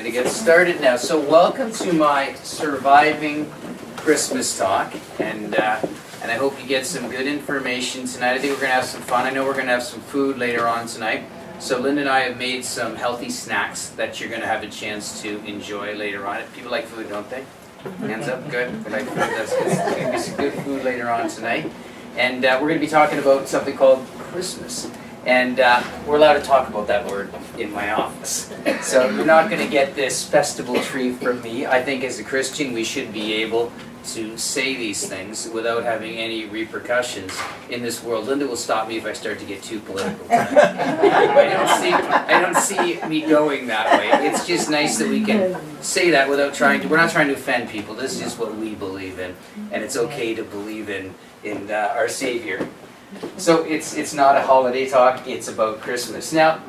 going to get started now. So welcome to my Surviving Christmas talk, and I hope you get some good information tonight. I think we're going to have some fun. I know we're going to have some food later on tonight. So Linda and I have made some healthy snacks that you're going to have a chance to enjoy later on. People like food, don't they? Hands up, good. They like food. That's good. There's going to be some good food later on tonight. And we're going to be talking about something called Christmas. And we're allowed to talk about that word in my office. So you're not going to get this festival tree from me. I think as a Christian we should be able to say these things without having any repercussions in this world. Linda will stop me if I start to get too political. I don't see me going that way. It's just nice that we can say that without trying to. We're not trying to offend people. This is just what we believe in, and it's okay to believe in our Savior. So it's not a holiday talk, it's about Christmas. Now,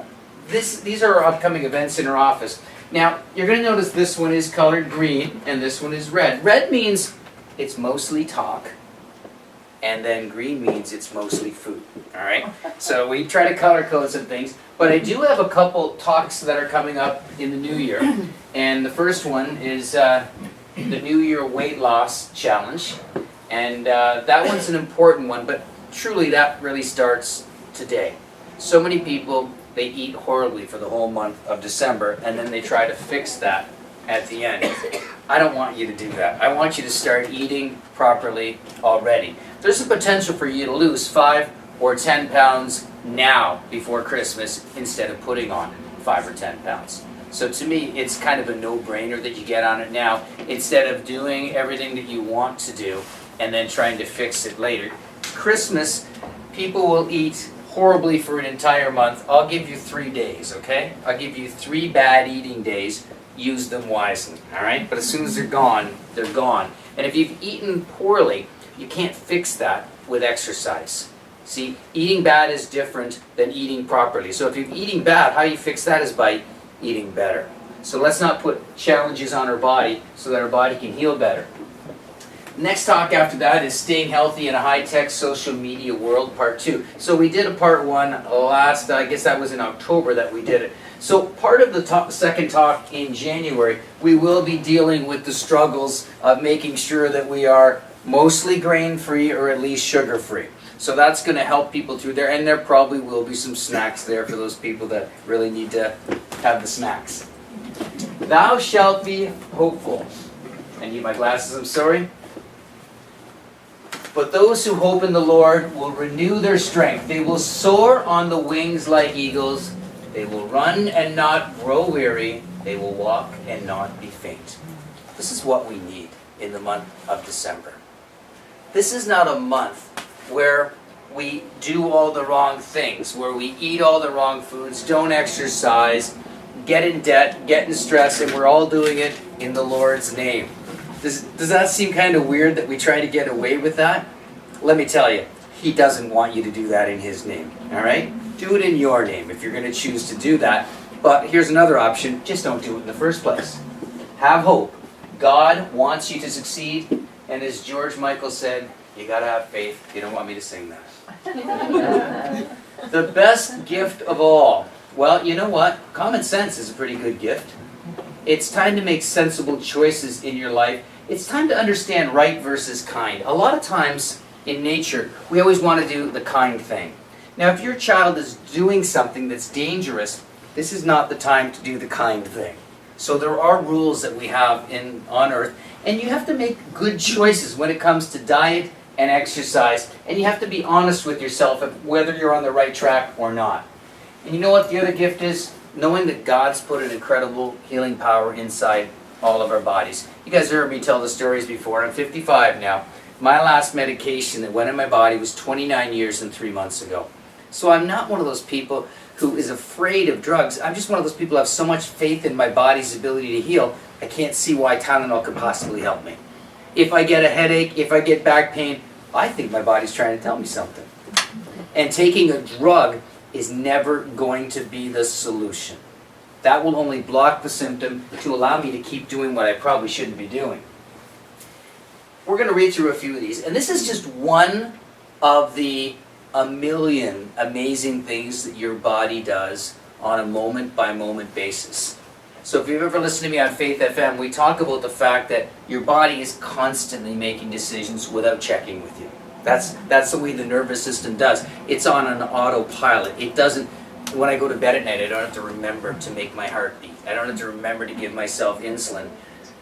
these are our upcoming events in our office. Now, you're going to notice this one is colored green and this one is red. Red means it's mostly talk, and then green means it's mostly food. Alright? So we try to color code some things, but I do have a couple talks that are coming up in the new year. And the first one is the New Year Weight Loss Challenge. And that one's an important one, but truly, that really starts today. So many people, they eat horribly for the whole month of December, and then they try to fix that at the end. I don't want you to do that. I want you to start eating properly already. There's a potential for you to lose 5 or 10 pounds now before Christmas instead of putting on 5 or 10 pounds. So to me, it's kind of a no-brainer that you get on it now instead of doing everything that you want to do and then trying to fix it later. Christmas, people will eat horribly for an entire month. I'll give you 3 days, okay? I'll give you 3 bad eating days. Use them wisely, all right? But as soon as they're gone, they're gone. And if you've eaten poorly, you can't fix that with exercise. See, eating bad is different than eating properly. So if you're eating bad, how you fix that is by eating better. So let's not put challenges on our body so that our body can heal better. Next talk after that is staying healthy in a high-tech social media world, part 2. So we did a part 1 last, I guess that was in October that we did it. So part of the second talk in January, we will be dealing with the struggles of making sure that we are mostly grain-free or at least sugar-free. So that's going to help people through there, and there probably will be some snacks there for those people that really need to have the snacks. Thou shalt be hopeful. I need my glasses, I'm sorry. But those who hope in the Lord will renew their strength. They will soar on the wings like eagles. They will run and not grow weary. They will walk and not be faint. This is what we need in the month of December. This is not a month where we do all the wrong things, where we eat all the wrong foods, don't exercise, get in debt, get in stress, and we're all doing it in the Lord's name. Does that seem kind of weird that we try to get away with that? Let me tell you, He doesn't want you to do that in His name, all right? Do it in your name if you're going to choose to do that. But here's another option, just don't do it in the first place. Have hope. God wants you to succeed, and as George Michael said, you got to have faith. You don't want me to sing that. The best gift of all. Well, you know what? Common sense is a pretty good gift. It's time to make sensible choices in your life. It's time to understand right versus kind. A lot of times in nature, we always want to do the kind thing. Now, if your child is doing something that's dangerous, this is not the time to do the kind thing. So there are rules that we have on earth, and you have to make good choices when it comes to diet and exercise, and you have to be honest with yourself of whether you're on the right track or not. And you know what the other gift is? Knowing that God's put an incredible healing power inside all of our bodies. You guys heard me tell the stories before. I'm 55 now. My last medication that went in my body was 29 years and 3 months ago. So I'm not one of those people who is afraid of drugs. I'm just one of those people who have so much faith in my body's ability to heal, I can't see why Tylenol could possibly help me. If I get a headache, if I get back pain, I think my body's trying to tell me something. And taking a drug is never going to be the solution. That will only block the symptom to allow me to keep doing what I probably shouldn't be doing. We're going to read through a few of these, and this is just one of the a million amazing things that your body does on a moment-by-moment basis. So if you've ever listened to me on Faith FM, we talk about the fact that your body is constantly making decisions without checking with you. That's the way the nervous system does. It's on an autopilot. It doesn't, when I go to bed at night, I don't have to remember to make my heart beat. I don't have to remember to give myself insulin.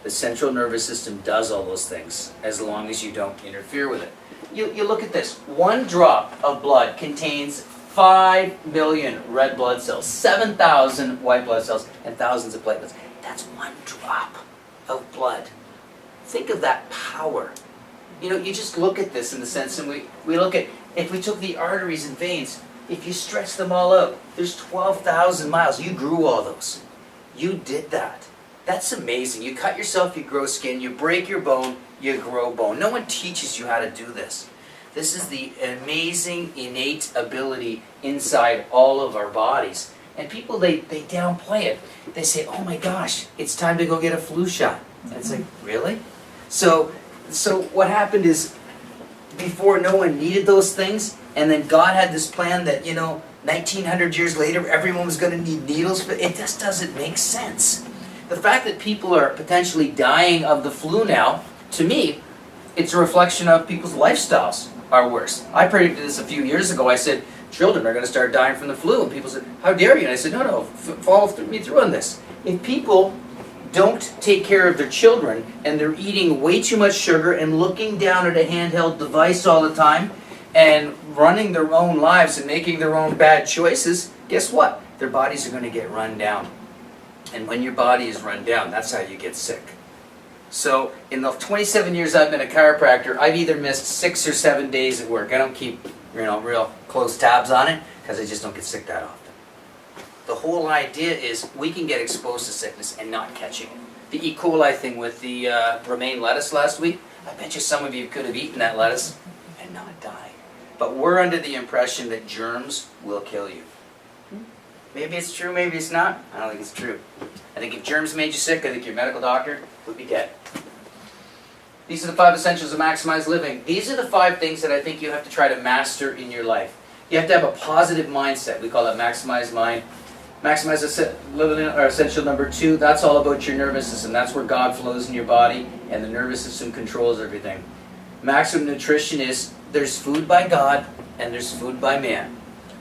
The central nervous system does all those things as long as you don't interfere with it. You look at this. 1 drop of blood contains 5 million red blood cells, 7,000 white blood cells, and thousands of platelets. That's 1 drop of blood. Think of that power. You know, you just look at this in the sense, and we look at, if we took the arteries and veins, if you stretch them all out, there's 12,000 miles. You grew all those. You did that. That's amazing. You cut yourself, you grow skin. You break your bone, you grow bone. No one teaches you how to do this. This is the amazing innate ability inside all of our bodies. And people, they downplay it. They say, oh my gosh, it's time to go get a flu shot. And it's like, really? So what happened is, before no one needed those things, and then God had this plan that, 1900 years later, everyone was going to need needles, but it just doesn't make sense. The fact that people are potentially dying of the flu now, to me, it's a reflection of people's lifestyles are worse. I predicted this a few years ago. I said, children are going to start dying from the flu. And people said, how dare you? And I said, no, follow me through on this. If people don't take care of their children and they're eating way too much sugar and looking down at a handheld device all the time and running their own lives and making their own bad choices, guess what? Their bodies are going to get run down. And when your body is run down, that's how you get sick. So in the 27 years I've been a chiropractor, I've either missed 6 or 7 days at work. I don't keep, real close tabs on it because I just don't get sick that often. The whole idea is we can get exposed to sickness and not catching it. The E. coli thing with the romaine lettuce last week, I bet you some of you could have eaten that lettuce and not died. But we're under the impression that germs will kill you. Maybe it's true, maybe it's not. I don't think it's true. I think if germs made you sick, I think your medical doctor would be dead. These are the 5 essentials of maximized living. These are the 5 things that I think you have to try to master in your life. You have to have a positive mindset. We call that maximized mind. Maximize living, or essential number 2, that's all about your nervous system. That's where God flows in your body, and the nervous system controls everything. Maximum nutrition is, there's food by God, and there's food by man.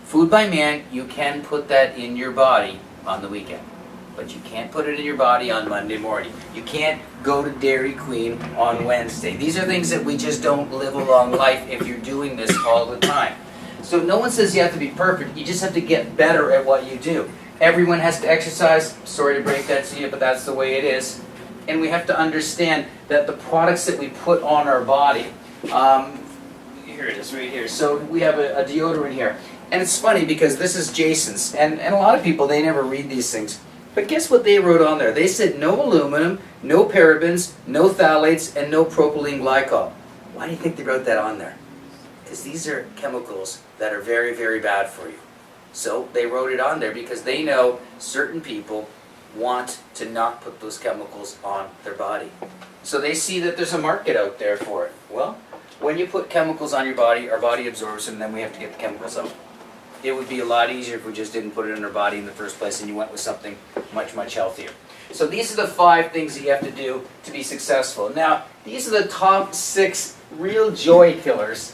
Food by man, you can put that in your body on the weekend. But you can't put it in your body on Monday morning. You can't go to Dairy Queen on Wednesday. These are things that we just don't live a long life if you're doing this all the time. So no one says you have to be perfect. You just have to get better at what you do. Everyone has to exercise. Sorry to break that to you, but that's the way it is. And we have to understand that the products that we put on our body, here it is right here. So we have a deodorant here. And it's funny because this is Jason's. And a lot of people, they never read these things. But guess what they wrote on there? They said no aluminum, no parabens, no phthalates, and no propylene glycol. Why do you think they wrote that on there? Because these are chemicals that are very, very bad for you. So they wrote it on there because they know certain people want to not put those chemicals on their body. So they see that there's a market out there for it. Well, when you put chemicals on your body, our body absorbs them, and then we have to get the chemicals out. It would be a lot easier if we just didn't put it in our body in the first place and you went with something much, much healthier. So these are the 5 things that you have to do to be successful. Now, these are the top 6 real joy killers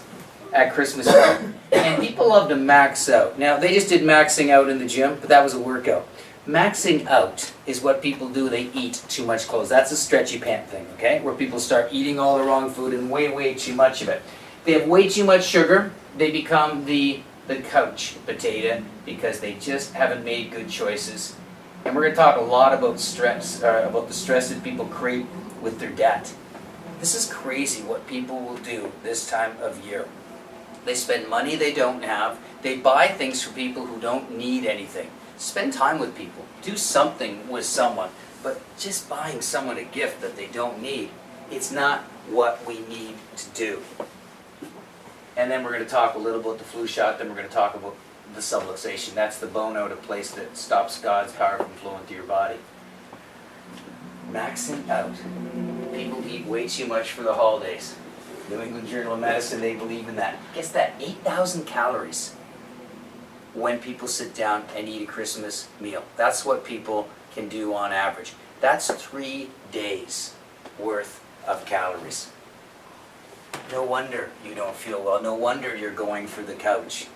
at Christmas time. And people love to max out. Now, they just did maxing out in the gym, but that was a workout. Maxing out is what people do. They eat too much clothes. That's a stretchy pant thing, okay? Where people start eating all the wrong food and way, way too much of it. They have way too much sugar. They become the couch potato because they just haven't made good choices. And we're going to talk a lot about stress, about the stress that people create with their debt. This is crazy what people will do this time of year. They spend money they don't have. They buy things for people who don't need anything. Spend time with people. Do something with someone. But just buying someone a gift that they don't need, it's not what we need to do. And then we're going to talk a little about the flu shot, then we're going to talk about the subluxation. That's the bone out of place that stops God's power from flowing through your body. Maxing out. People eat way too much for the holidays. New England Journal of Medicine, they believe in that. Guess that, 8,000 calories when people sit down and eat a Christmas meal. That's what people can do on average. That's 3 days worth of calories. No wonder you don't feel well. No wonder you're going for the couch.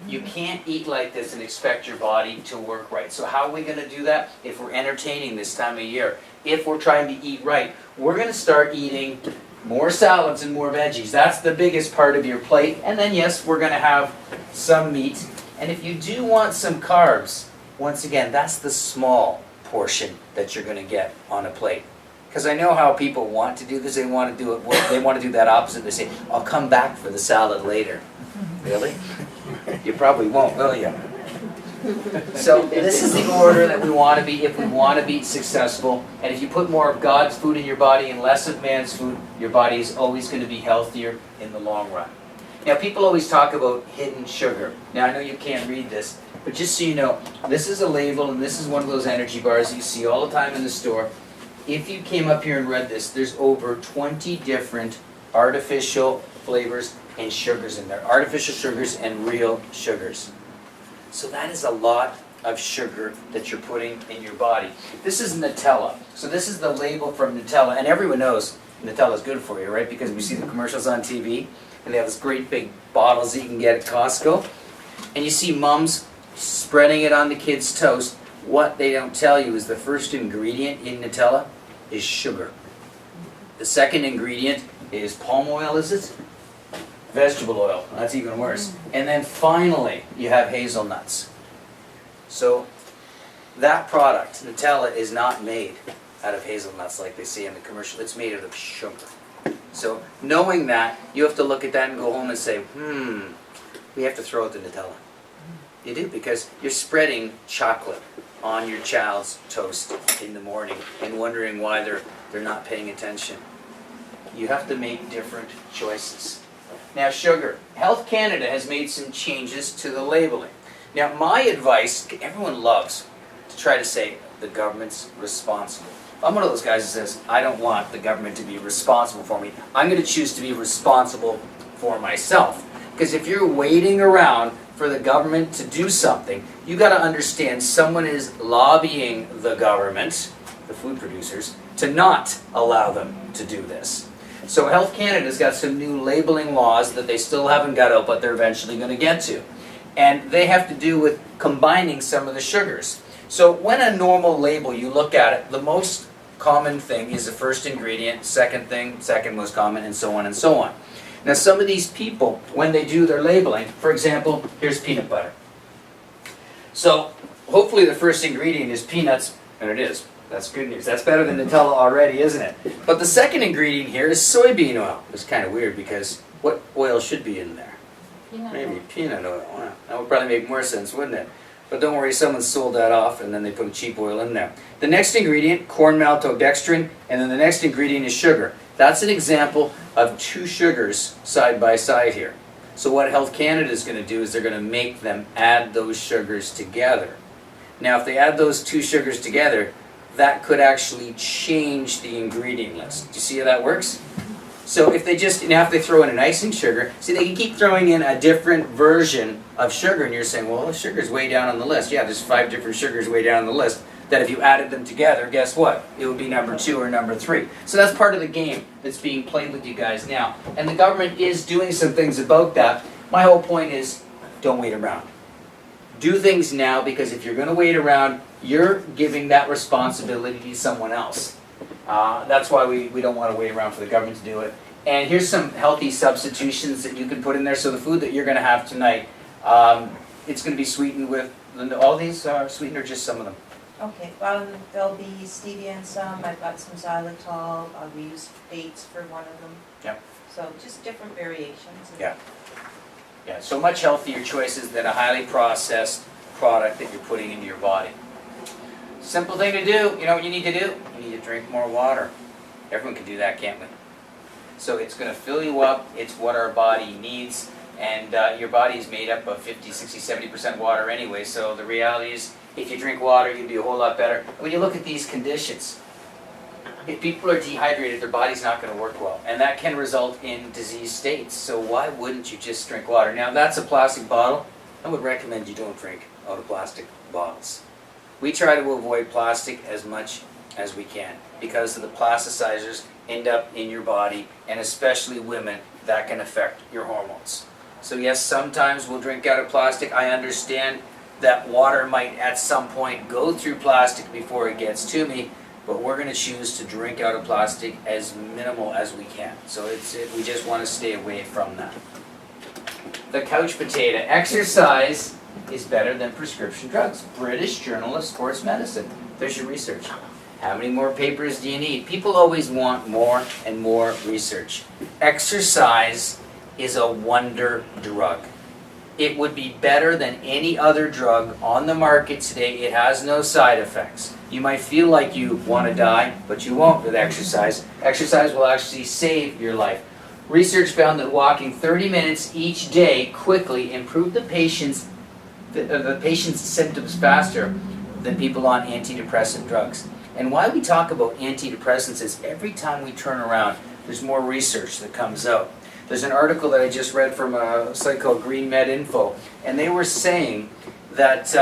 You can't eat like this and expect your body to work right. So how are we going to do that? If we're entertaining this time of year, if we're trying to eat right, we're going to start eating more salads and more veggies. That's the biggest part of your plate. And then yes, we're going to have some meat. And if you do want some carbs, once again, that's the small portion that you're going to get on a plate. Because I know how people want to do this. They want to do it. They want to do that opposite. They say, "I'll come back for the salad later." Really? You probably won't, will you? So this is the order that we want to be if we want to be successful. And if you put more of God's food in your body and less of man's food, your body is always going to be healthier in the long run. Now, people always talk about hidden sugar. Now, I know you can't read this, but just so you know, this is a label, and this is one of those energy bars you see all the time in the store. If you came up here and read this, there's over 20 different artificial flavors and sugars in there. Artificial sugars and real sugars. So that is a lot of sugar that you're putting in your body. This is Nutella. So this is the label from Nutella, and everyone knows Nutella is good for you, right? Because we see the commercials on TV, and they have this great big bottles that you can get at Costco. And you see mums spreading it on the kids' toast. What they don't tell you is the first ingredient in Nutella is sugar. The second ingredient is palm oil, is it? Vegetable oil. That's even worse. And then finally, you have hazelnuts. So that product, Nutella, is not made out of hazelnuts like they say in the commercial. It's made out of sugar. So knowing that, you have to look at that and go home and say, we have to throw out the Nutella. You do, because you're spreading chocolate on your child's toast in the morning and wondering why they're not paying attention. You have to make different choices. Now, sugar. Health Canada has made some changes to the labeling. Now, my advice, everyone loves to try to say the government's responsible. I'm one of those guys that says, I don't want the government to be responsible for me. I'm going to choose to be responsible for myself. Because if you're waiting around for the government to do something, you got to understand someone is lobbying the government, the food producers, to not allow them to do this. So Health Canada's got some new labeling laws that they still haven't got out, but they're eventually going to get to. And they have to do with combining some of the sugars. So when a normal label, you look at it, the most common thing is the first ingredient, second thing, second most common, and so on and so on. Now some of these people, when they do their labeling, for example, here's peanut butter. So hopefully the first ingredient is peanuts, and it is. That's good news. That's better than Nutella already, isn't it? But the second ingredient here is soybean oil. It's kind of weird because what oil should be in there? Maybe peanut oil. Wow. That would probably make more sense, wouldn't it? But don't worry, someone sold that off and then they put cheap oil in there. The next ingredient, corn maltodextrin, and then the next ingredient is sugar. That's an example of two sugars side by side here. So what Health Canada is going to do is they're going to make them add those sugars together. Now if they add those two sugars together, that could actually change the ingredient list. Do you see how that works? So if they just, now if they throw in an icing sugar, see they can keep throwing in a different version of sugar, and you're saying, well, the sugar's way down on the list. Yeah, there's 5 different sugars way down on the list, that if you added them together, guess what? It would be number 2 or number 3. So that's part of the game that's being played with you guys now. And the government is doing some things about that. My whole point is, don't wait around. Do things now, because if you're going to wait around, you're giving that responsibility to someone else. That's why we don't want to wait around for the government to do it. And here's some healthy substitutions that you can put in there. So the food that you're going to have tonight, it's going to be sweetened with, all these are sweetened or just some of them? Okay, there'll be stevia in some. I've got some xylitol. We use dates for one of them. Yeah. So just different variations. Yeah. Yeah, so much healthier choices than a highly processed product that you're putting into your body. Simple thing to do. You know what you need to do? You need to drink more water. Everyone can do that, can't we? So it's going to fill you up. It's what our body needs. And your body is made up of 50, 60, 70% water anyway. So the reality is, if you drink water, you'll be a whole lot better. When you look at these conditions, if people are dehydrated, their body's not going to work well. And that can result in disease states. So why wouldn't you just drink water? Now, that's a plastic bottle. I would recommend you don't drink out of plastic bottles. We try to avoid plastic as much as we can because the plasticizers end up in your body, and especially women, that can affect your hormones. So yes, sometimes we'll drink out of plastic. I understand that water might at some point go through plastic before it gets to me, but we're going to choose to drink out of plastic as minimal as we can. So we just want to stay away from that. The couch potato. Exercise is better than prescription drugs. British Journal of Sports Medicine. There's your research. How many more papers do you need? People always want more and more research. Exercise is a wonder drug. It would be better than any other drug on the market today. It has no side effects. You might feel like you want to die, but you won't with exercise. Exercise will actually save your life. Research found that walking 30 minutes each day quickly improved the patient's symptoms faster than people on antidepressant drugs. And why we talk about antidepressants is every time we turn around, there's more research that comes out. There's an article that I just read from a site called Green Med Info, and they were saying that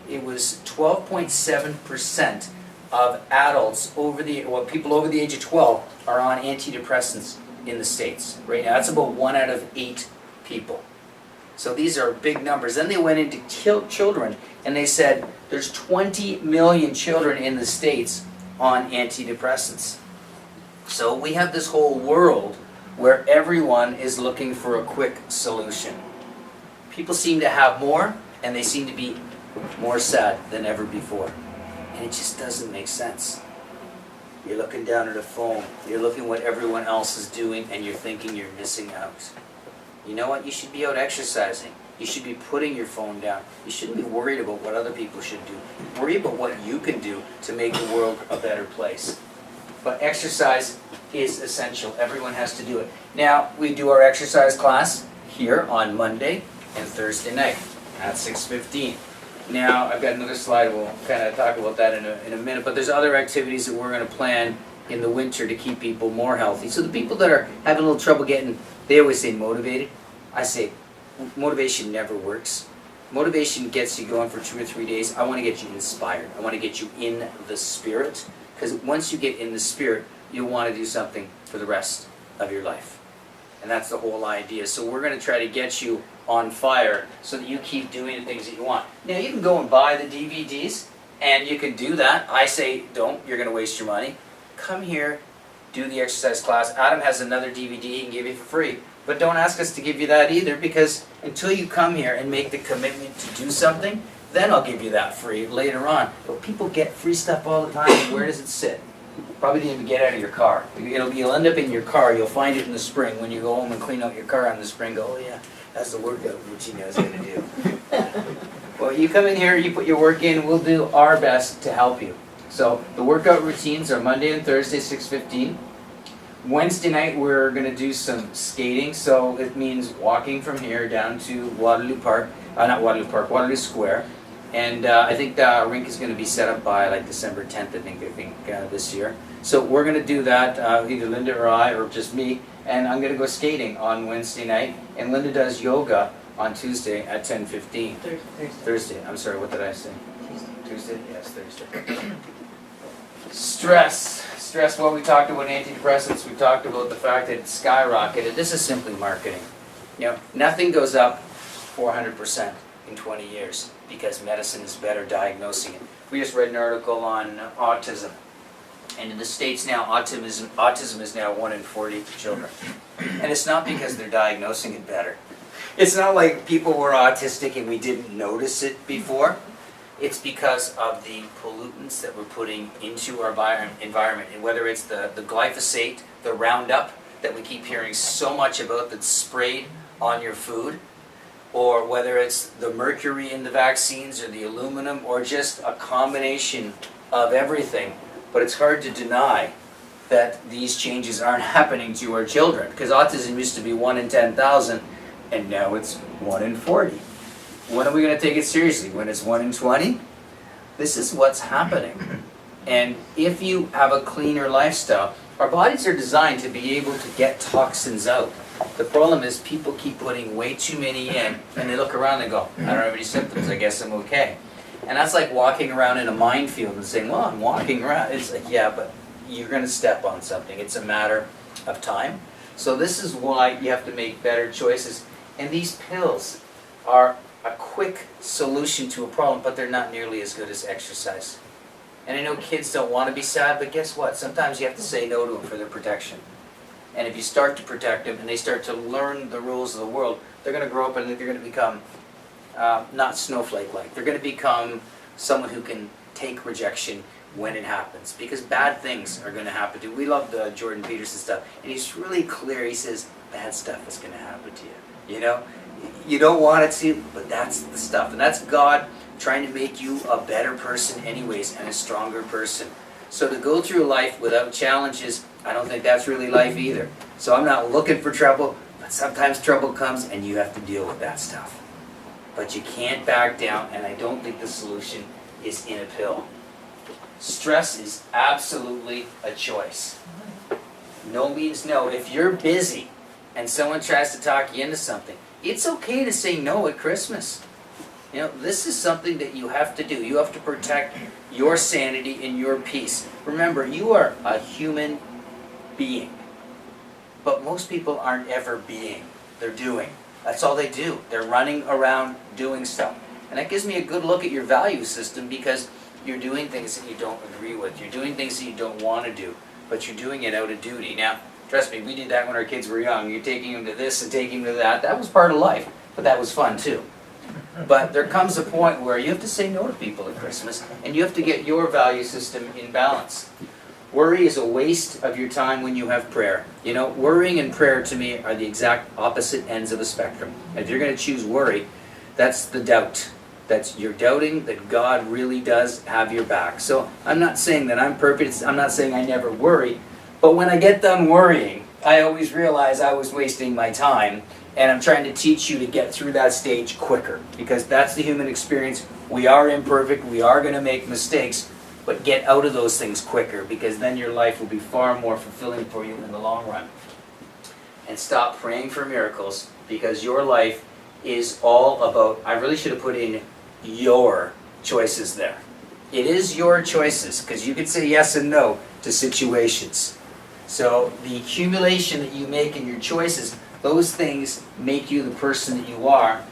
it was 12.7% of adults people over the age of 12 are on antidepressants in the States right now. That's about 1 out of 8 people. So these are big numbers. Then they went into children, and they said there's 20 million children in the States on antidepressants. So we have this whole world where everyone is looking for a quick solution. People seem to have more, and they seem to be more sad than ever before. And it just doesn't make sense. You're looking down at a phone, you're looking what everyone else is doing, and you're thinking you're missing out. You know what? You should be out exercising. You should be putting your phone down. You shouldn't be worried about what other people should do. Worry about what you can do to make the world a better place. But exercise is essential. Everyone has to do it. Now, we do our exercise class here on Monday and Thursday night at 6:15. Now, I've got another slide. We'll kind of talk about that in a minute. But there's other activities that we're going to plan in the winter to keep people more healthy. So the people that are having a little trouble getting, they always say motivated. I say motivation never works. Motivation gets you going for 2 or 3 days. I want to get you inspired. I want to get you in the spirit. Because once you get in the spirit, you'll want to do something for the rest of your life. And that's the whole idea. So we're going to try to get you on fire so that you keep doing the things that you want. Now, you can go and buy the DVDs, and you can do that. I say don't. You're going to waste your money. Come here, do the exercise class. Adam has another DVD he can give you for free. But don't ask us to give you that either, because until you come here and make the commitment to do something, then I'll give you that free later on. But people get free stuff all the time, and where does it sit? Probably didn't even get out of your car. You'll end up in your car. You'll find it in the spring. When you go home and clean out your car in the spring, go, oh yeah, that's the workout routine I was going to do. Well, you come in here, you put your work in, we'll do our best to help you. So the workout routines are Monday and Thursday, 6:15. Wednesday night, we're going to do some skating. So it means walking from here down to Waterloo Square. And I think the rink is going to be set up by like December 10th, I think this year. So we're going to do that, either Linda or I, or just me. And I'm going to go skating on Wednesday night. And Linda does yoga on Tuesday at 10:15. Thursday. I'm sorry, what did I say? Tuesday? Yes, Thursday. Stress, well, we talked about antidepressants. We talked about the fact that it's skyrocketed. This is simply marketing. Nothing goes up 400% in 20 years because medicine is better diagnosing it. We just read an article on autism. And in the States now, autism is now 1 in 40 children. And it's not because they're diagnosing it better. It's not like people were autistic and we didn't notice it before. It's because of the pollutants that we're putting into our environment. And whether it's the glyphosate, the Roundup that we keep hearing so much about that's sprayed on your food, or whether it's the mercury in the vaccines or the aluminum, or just a combination of everything. But it's hard to deny that these changes aren't happening to our children, because autism used to be 1 in 10,000, and now it's 1 in 40. When are we going to take it seriously? When it's 1 in 20? This is what's happening. And if you have a cleaner lifestyle, our bodies are designed to be able to get toxins out. The problem is people keep putting way too many in, and they look around and go, I don't have any symptoms, I guess I'm okay. And that's like walking around in a minefield and saying, well, I'm walking around. It's like, yeah, but you're going to step on something. It's a matter of time. So this is why you have to make better choices. And these pills are a quick solution to a problem, but they're not nearly as good as exercise. And I know kids don't want to be sad, but guess what? Sometimes you have to say no to them for their protection. And if you start to protect them and they start to learn the rules of the world, they're going to grow up and they're going to become not snowflake-like. They're going to become someone who can take rejection when it happens. Because bad things are going to happen to you. We love the Jordan Peterson stuff. And he's really clear. He says, bad stuff is going to happen to you. You know? You don't want it to, but that's the stuff. And that's God trying to make you a better person anyways and a stronger person. So to go through life without challenges, I don't think that's really life either. So I'm not looking for trouble, but sometimes trouble comes and you have to deal with that stuff. But you can't back down, and I don't think the solution is in a pill. Stress is absolutely a choice. No means no. If you're busy and someone tries to talk you into something, it's okay to say no at Christmas. You know, this is something that you have to do. You have to protect your sanity and your peace. Remember, you are a human being. But most people aren't ever being. They're doing. That's all they do. They're running around doing stuff. And that gives me a good look at your value system, because you're doing things that you don't agree with. You're doing things that you don't want to do, but you're doing it out of duty. Now, trust me, we did that when our kids were young. You're taking them to this and taking them to that. That was part of life, but that was fun too. But there comes a point where you have to say no to people at Christmas, and you have to get your value system in balance. Worry is a waste of your time when you have prayer. You know, worrying and prayer to me are the exact opposite ends of a spectrum. And if you're going to choose worry, that's the doubt. That's you're doubting that God really does have your back. So I'm not saying that I'm perfect. I'm not saying I never worry. But when I get done worrying, I always realize I was wasting my time. And I'm trying to teach you to get through that stage quicker. Because that's the human experience. We are imperfect. We are going to make mistakes. But get out of those things quicker, because then your life will be far more fulfilling for you in the long run. And stop praying for miracles, because your life is all about, I really should have put in your choices there. It is your choices, because you can say yes and no to situations. So the accumulation that you make in your choices, those things make you the person that you are.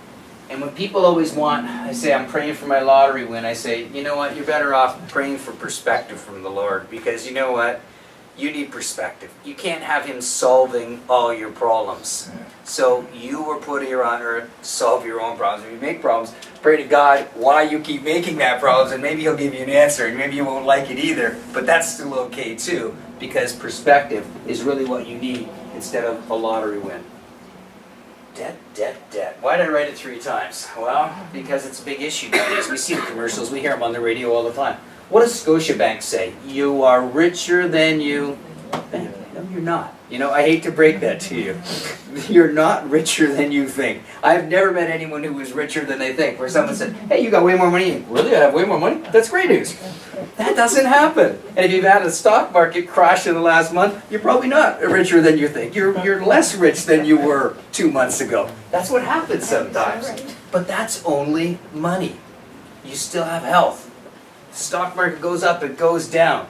And when people always want, I say, I'm praying for my lottery win, I say, you know what, you're better off praying for perspective from the Lord. Because you know what? You need perspective. You can't have Him solving all your problems. So you were put here on earth to solve your own problems. If you make problems, pray to God why you keep making that problems, and maybe He'll give you an answer, and maybe you won't like it either. But that's still okay too, because perspective is really what you need instead of a lottery win. Debt, debt, debt. Why did I write it 3 times? Well, because it's a big issue nowadays. We see the commercials. We hear them on the radio all the time. What does Scotiabank say? You are richer than you think. No, you're not. You know, I hate to break that to you. You're not richer than you think. I've never met anyone who was richer than they think. Where someone said, hey, you got way more money. Really? I have way more money? That's great news. That doesn't happen. And if you've had a stock market crash in the last month, you're probably not richer than you think. You're less rich than you were 2 months ago. That's what happens sometimes. But that's only money. You still have health. The stock market goes up, it goes down.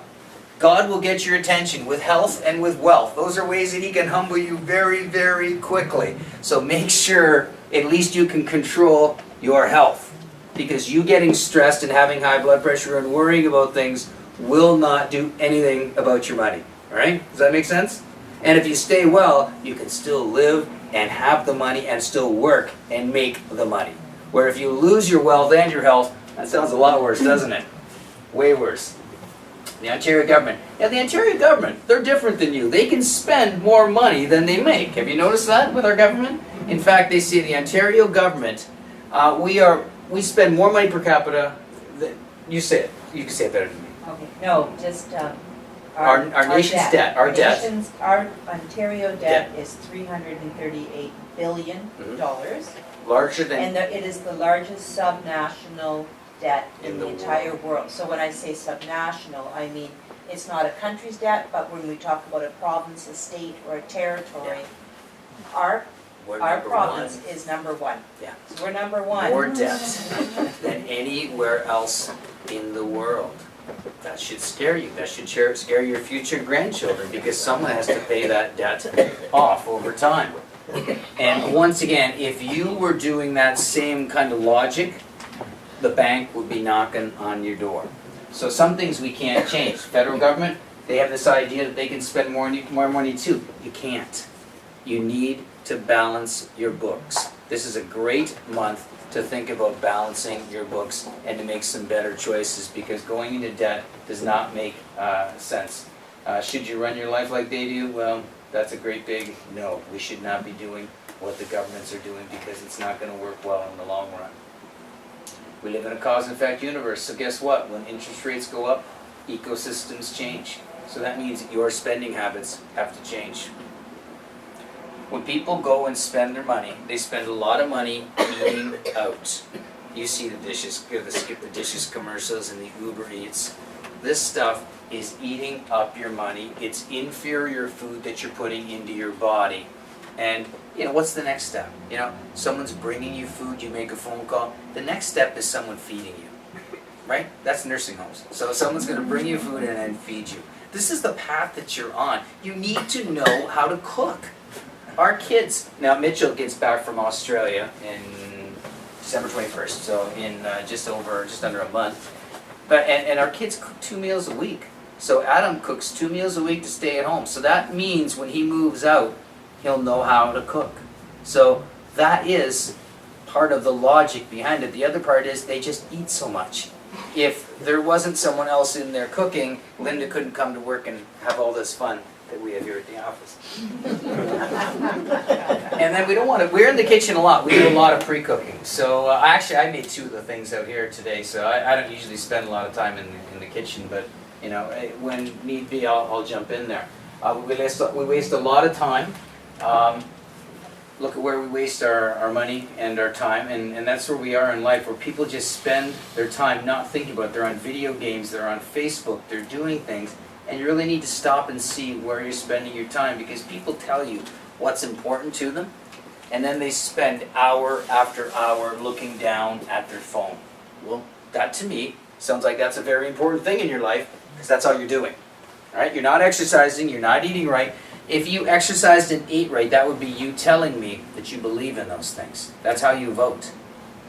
God will get your attention with health and with wealth. Those are ways that He can humble you very, very quickly. So make sure at least you can control your health. Because you getting stressed and having high blood pressure and worrying about things will not do anything about your money. Alright? Does that make sense? And if you stay well, you can still live and have the money and still work and make the money. Where if you lose your wealth and your health, that sounds a lot worse, doesn't it? Way worse. The Ontario government. Yeah, the Ontario government, they're different than you. They can spend more money than they make. Have you noticed that with our government? In fact, they say the Ontario government, we spend more money per capita than, you say it. You can say it better than me. Okay, no, just our nation's debt. Our debt. Our Ontario debt is $338 billion. Larger than... And it is the largest subnational debt in the entire world. So when I say subnational, I mean it's not a country's debt, but when we talk about a province, a state, or a territory, our we're Our number province one. is number one. Yeah. So we're number one. More debt than anywhere else in the world. That should scare you. That should scare your future grandchildren, because someone has to pay that debt off over time. And once again, if you were doing that same kind of logic, the bank would be knocking on your door. So some things we can't change. Federal government, they have this idea that they can spend more money too. You can't. You need to balance your books. This is a great month to think about balancing your books and to make some better choices, because going into debt does not make sense. Should you run your life like they do? Well, that's a great big no. We should not be doing what the governments are doing, because it's not going to work well in the long run. We live in a cause and effect universe, so guess what? When interest rates go up, ecosystems change. So that means that your spending habits have to change. When people go and spend their money, they spend a lot of money eating out. You see the dishes, the skip the dishes commercials and the Uber Eats. This stuff is eating up your money. It's inferior food that you're putting into your body. And, what's the next step? Someone's bringing you food, you make a phone call. The next step is someone feeding you, right? That's nursing homes. So someone's going to bring you food and then feed you. This is the path that you're on. You need to know how to cook. Our kids, now Mitchell gets back from Australia in December 21st, so in just under a month. And our kids cook 2 meals a week. So Adam cooks 2 meals a week to stay at home. So that means when he moves out, he'll know how to cook. So that is part of the logic behind it. The other part is they just eat so much. If there wasn't someone else in there cooking, Linda couldn't come to work and have all this fun that we have here at the office. And then we don't want to, we're in the kitchen a lot. We do a lot of pre-cooking. So actually I made 2 of the things out here today, so I don't usually spend a lot of time in the kitchen, but when need be, I'll jump in there. We waste a lot of time. Look at where we waste our money and our time, and that's where we are in life, where people just spend their time not thinking about it. They're on video games, they're on Facebook, they're doing things, and you really need to stop and see where you're spending your time, because people tell you what's important to them, and then they spend hour after hour looking down at their phone. Well, that to me sounds like that's a very important thing in your life, because that's all you're doing. All right? You're not exercising, you're not eating right. If you exercised and ate right, that would be you telling me that you believe in those things. That's how you vote.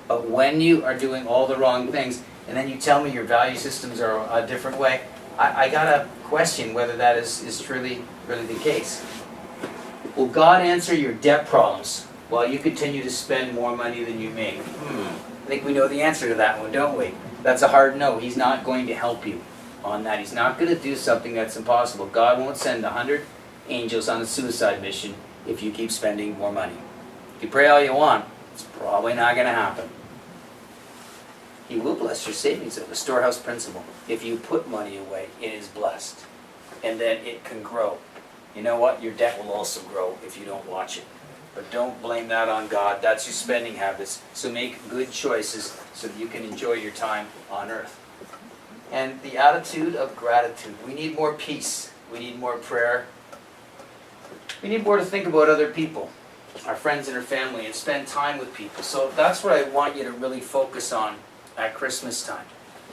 But when you are doing all the wrong things, and then you tell me your value systems are a different way, I gotta question whether that is truly the case. Will God answer your debt problems while you continue to spend more money than you make? I think we know the answer to that one, don't we? That's a hard no. He's not going to help you on that. He's not going to do something that's impossible. God won't send 100 angels on a suicide mission if you keep spending more money. You can pray all you want, it's probably not going to happen. He will bless your savings, though, the storehouse principle. If you put money away, it is blessed. And then it can grow. You know what? Your debt will also grow if you don't watch it. But don't blame that on God. That's your spending habits. So make good choices so that you can enjoy your time on earth. And the attitude of gratitude. We need more peace. We need more prayer. We need more to think about other people, our friends and our family, and spend time with people. So that's what I want you to really focus on at Christmas time,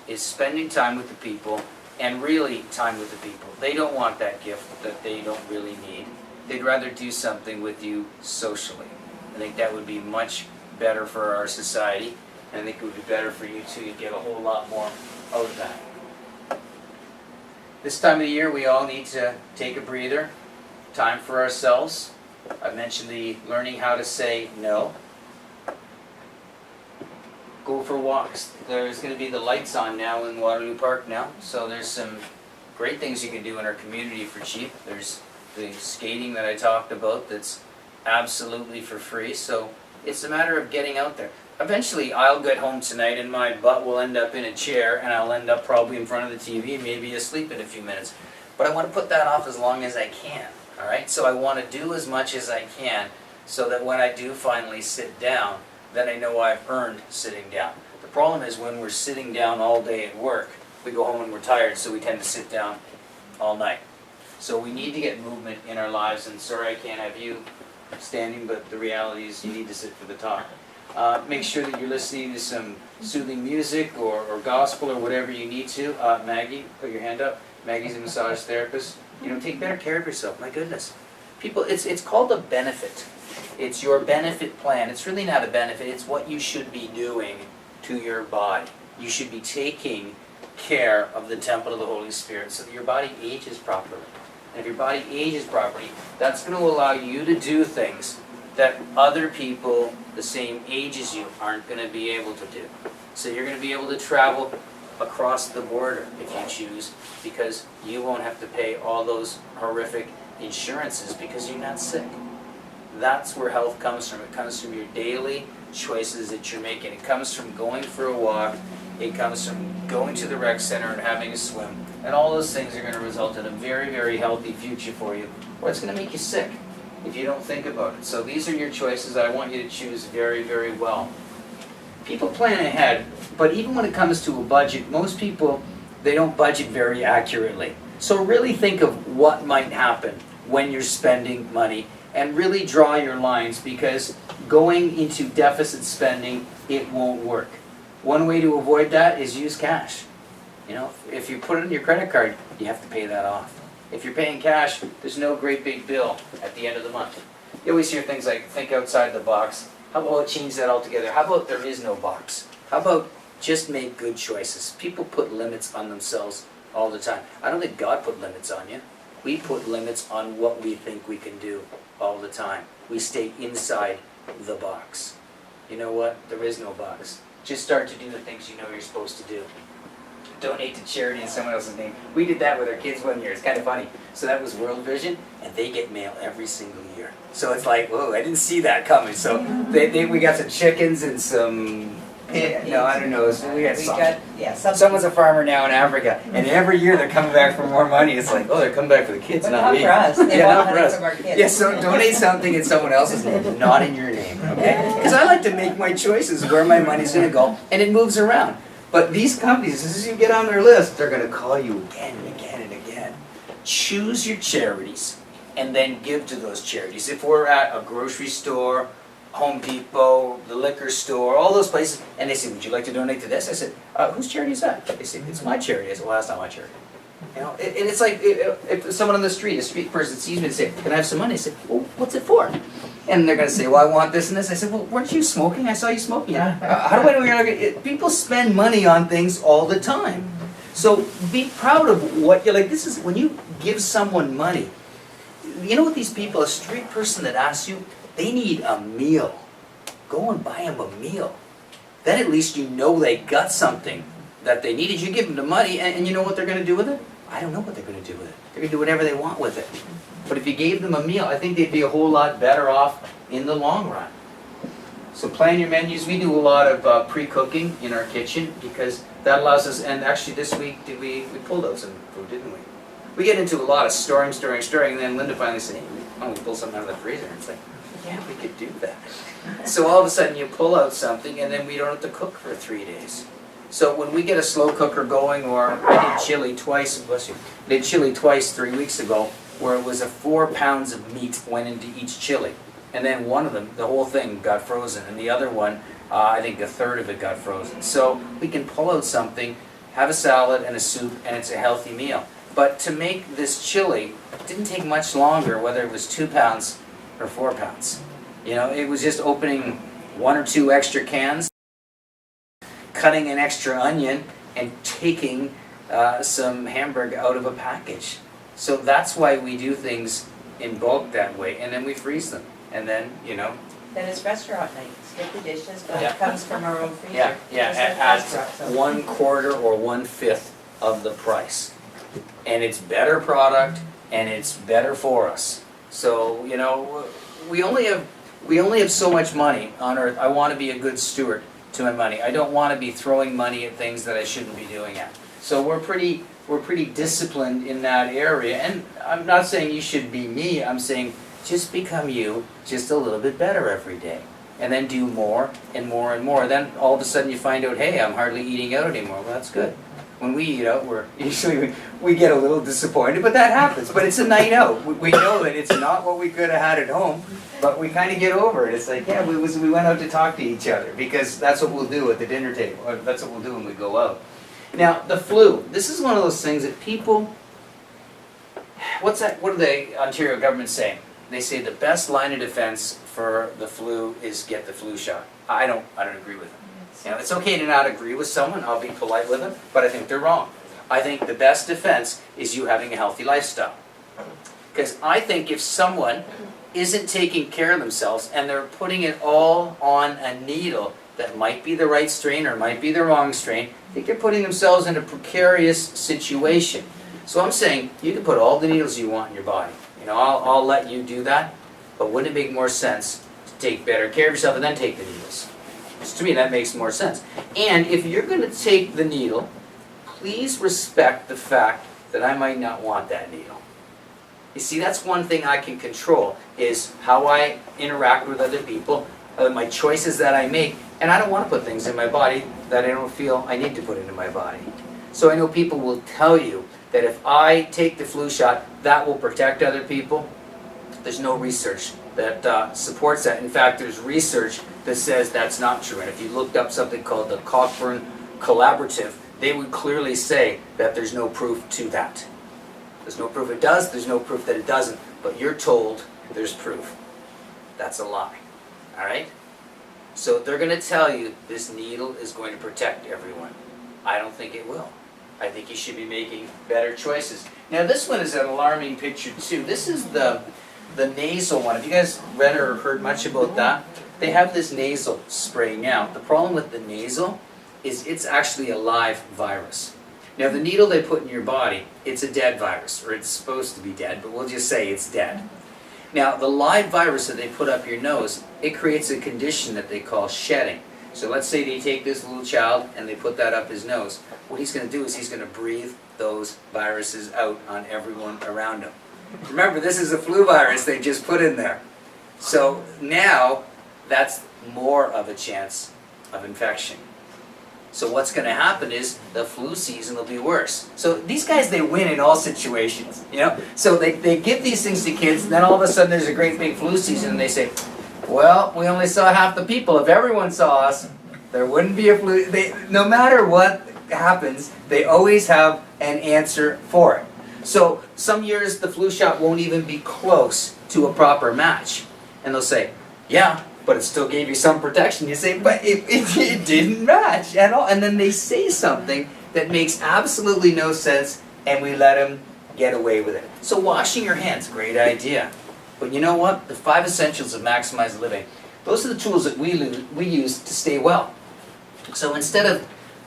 is spending time with the people, and really time with the people. They don't want that gift that they don't really need. They'd rather do something with you socially. I think that would be much better for our society, and I think it would be better for you too. You'd get a whole lot more out of that. This time of the year, we all need to take a breather, time for ourselves. I mentioned the learning how to say no. Go for walks. There's going to be the lights on now in Waterloo Park now, so there's some great things you can do in our community for cheap. There's the skating that I talked about that's absolutely for free, so it's a matter of getting out there. Eventually I'll get home tonight and my butt will end up in a chair and I'll end up probably in front of the TV, maybe asleep in a few minutes. But I want to put that off as long as I can, alright? So I want to do as much as I can so that when I do finally sit down, then I know I've earned sitting down. The problem is when we're sitting down all day at work, we go home and we're tired, so we tend to sit down all night. So we need to get movement in our lives, and sorry I can't have you standing, but the reality is you need to sit for the talk. Make sure that you're listening to some soothing music or gospel or whatever you need to. Maggie, put your hand up. Maggie's a massage therapist. You know, take better care of yourself. My goodness. People, it's called a benefit. It's your benefit plan. It's really not a benefit. It's what you should be doing to your body. You should be taking care of the temple of the Holy Spirit so that your body ages properly. And if your body ages properly, that's going to allow you to do things that other people the same age as you aren't going to be able to do. So you're going to be able to travel across the border if you choose, because you won't have to pay all those horrific insurances because you're not sick. That's where health comes from. It comes from your daily choices that you're making. It comes from going for a walk. It comes from going to the rec center and having a swim. And all those things are going to result in a very, very healthy future for you. Or it's going to make you sick if you don't think about it. So these are your choices. I want you to choose very, very well. People plan ahead, but even when it comes to a budget, most people, they don't budget very accurately. So really think of what might happen when you're spending money and really draw your lines, because going into deficit spending, it won't work. One way to avoid that is use cash. You know, if you put it in your credit card, you have to pay that off. If you're paying cash, there's no great big bill at the end of the month. You always hear things like, think outside the box. How about change that altogether? How about there is no box? How about just make good choices? People put limits on themselves all the time. I don't think God put limits on you. We put limits on what we think we can do all the time. We stay inside the box. You know what? There is no box. Just start to do the things you know you're supposed to do. Donate to charity in someone else's name. We did that with our kids one year. It's kind of funny. So that was World Vision, and they get mail every single year. So it's like, whoa, I didn't see that coming. So we got some chickens and some, no, I don't know. We got something. Someone's a farmer now in Africa, and every year they're coming back for more money. It's like, oh, they're coming back for the kids, But not me. for us. They Yeah, want not for money us. from our kids. Yeah, so donate something in someone else's name, not in your name, okay? Because I like to make my choices where my money's going to go, and it moves around. But these companies, as soon as you get on their list, they're going to call you again and again and again. Choose your charities and then give to those charities. If we're at a grocery store, Home Depot, the liquor store, all those places, and they say, would you like to donate to this? I said, whose charity is that? They say, it's my charity. I said, well, that's not my charity. You know, and it's like if someone on the street, a street person sees me and say, can I have some money? I said, well, what's it for? And they're going to say, well, I want this and this. I said, well, weren't you smoking? I saw you smoking. How do I know you're not going to... People spend money on things all the time. So be proud of what you're like. This is when you give someone money. You know what these people, a street person that asks you, they need a meal. Go and buy them a meal. Then at least you know they got something that they needed. You give them the money, and you know what they're going to do with it? I don't know what they're going to do with it. They're going to do whatever they want with it. But if you gave them a meal, I think they'd be a whole lot better off in the long run. So plan your menus. We do a lot of pre-cooking in our kitchen because that allows us, and actually this week we pulled out some food, didn't we? We get into a lot of storing, and then Linda finally said, hey, why don't we pull something out of the freezer? And it's like, yeah, we could do that. So all of a sudden you pull out something and then we don't have to cook for 3 days. So when we get a slow cooker going, or I did chili twice, bless you, did chili twice 3 weeks ago, where it was 4 pounds of meat went into each chili. And then one of them, the whole thing got frozen, and the other one, I think a third of it got frozen. So we can pull out something, have a salad and a soup, and it's a healthy meal. But to make this chili, it didn't take much longer, whether it was 2 pounds or 4 pounds. You know, it was just opening 1 or 2 extra cans, cutting an extra onion, and taking some hamburger out of a package. So that's why we do things in bulk that way, and then we freeze them. And then, you know. Then it's restaurant night. Split the dishes, but Yeah. it comes from our own freezer. Yeah, Just like at restaurant, so- 1/4 or 1/5 of the price. And it's better product, and it's better for us. So, you know, we only have so much money on earth. I want to be a good steward to my money. I don't want to be throwing money at things that I shouldn't be doing at. So we're pretty disciplined in that area. And I'm not saying you should be me. I'm saying just become you, just a little bit better every day. And then do more and more and more. Then all of a sudden you find out, hey, I'm hardly eating out anymore. Well, that's good. When we eat out, we get a little disappointed, but that happens. But it's a night out. We know that it's not what we could have had at home, but we kind of get over it. It's like, yeah, we went out to talk to each other because that's what we'll do at the dinner table, or that's what we'll do when we go out. Now, the flu. This is one of those things that people, what do the Ontario government say? They say the best line of defense for the flu is get the flu shot. I don't agree with them. You know, it's okay to not agree with someone, I'll be polite with them, but I think they're wrong. I think the best defense is you having a healthy lifestyle. Because I think if someone isn't taking care of themselves and they're putting it all on a needle that might be the right strain or might be the wrong strain, I think they're putting themselves in a precarious situation. So I'm saying you can put all the needles you want in your body. You know, I'll let you do that, but wouldn't it make more sense to take better care of yourself and then take the needles? To me, that makes more sense. And if you're going to take the needle, please respect the fact that I might not want that needle. You see, that's one thing I can control, is how I interact with other people, my choices that I make, and I don't want to put things in my body that I don't feel I need to put into my body. So I know people will tell you that if I take the flu shot, that will protect other people. There's no research that supports that. In fact, there's research that says that's not true. And if you looked up something called the Cockburn Collaborative, they would clearly say that there's no proof to that. There's no proof it does, there's no proof that it doesn't, but you're told there's proof. That's a lie. All right? So they're going to tell you this needle is going to protect everyone. I don't think it will. I think you should be making better choices. Now this one is an alarming picture too. This is the nasal one. Have you guys read or heard much about that? They have this nasal spray now. The problem with the nasal is it's actually a live virus. Now the needle they put in your body, it's a dead virus, or it's supposed to be dead, but we'll just say it's dead. Now the live virus that they put up your nose, it creates a condition that they call shedding. So let's say they take this little child and they put that up his nose. What he's going to do is he's going to breathe those viruses out on everyone around him. Remember, this is a flu virus they just put in there. So now that's more of a chance of infection. So what's going to happen is the flu season will be worse. So these guys, they win in all situations, you know. So they give these things to kids, and then all of a sudden there's a great big flu season, and they say, well, we only saw half the people. If everyone saw us, there wouldn't be a flu. No matter what happens, they always have an answer for it. So some years the flu shot won't even be close to a proper match. And they'll say, yeah, but it still gave you some protection. You say, but it didn't match at all. And then they say something that makes absolutely no sense, and we let them get away with it. So washing your hands, great idea. But you know what? The 5 essentials of maximized living, those are the tools that we use to stay well. So instead of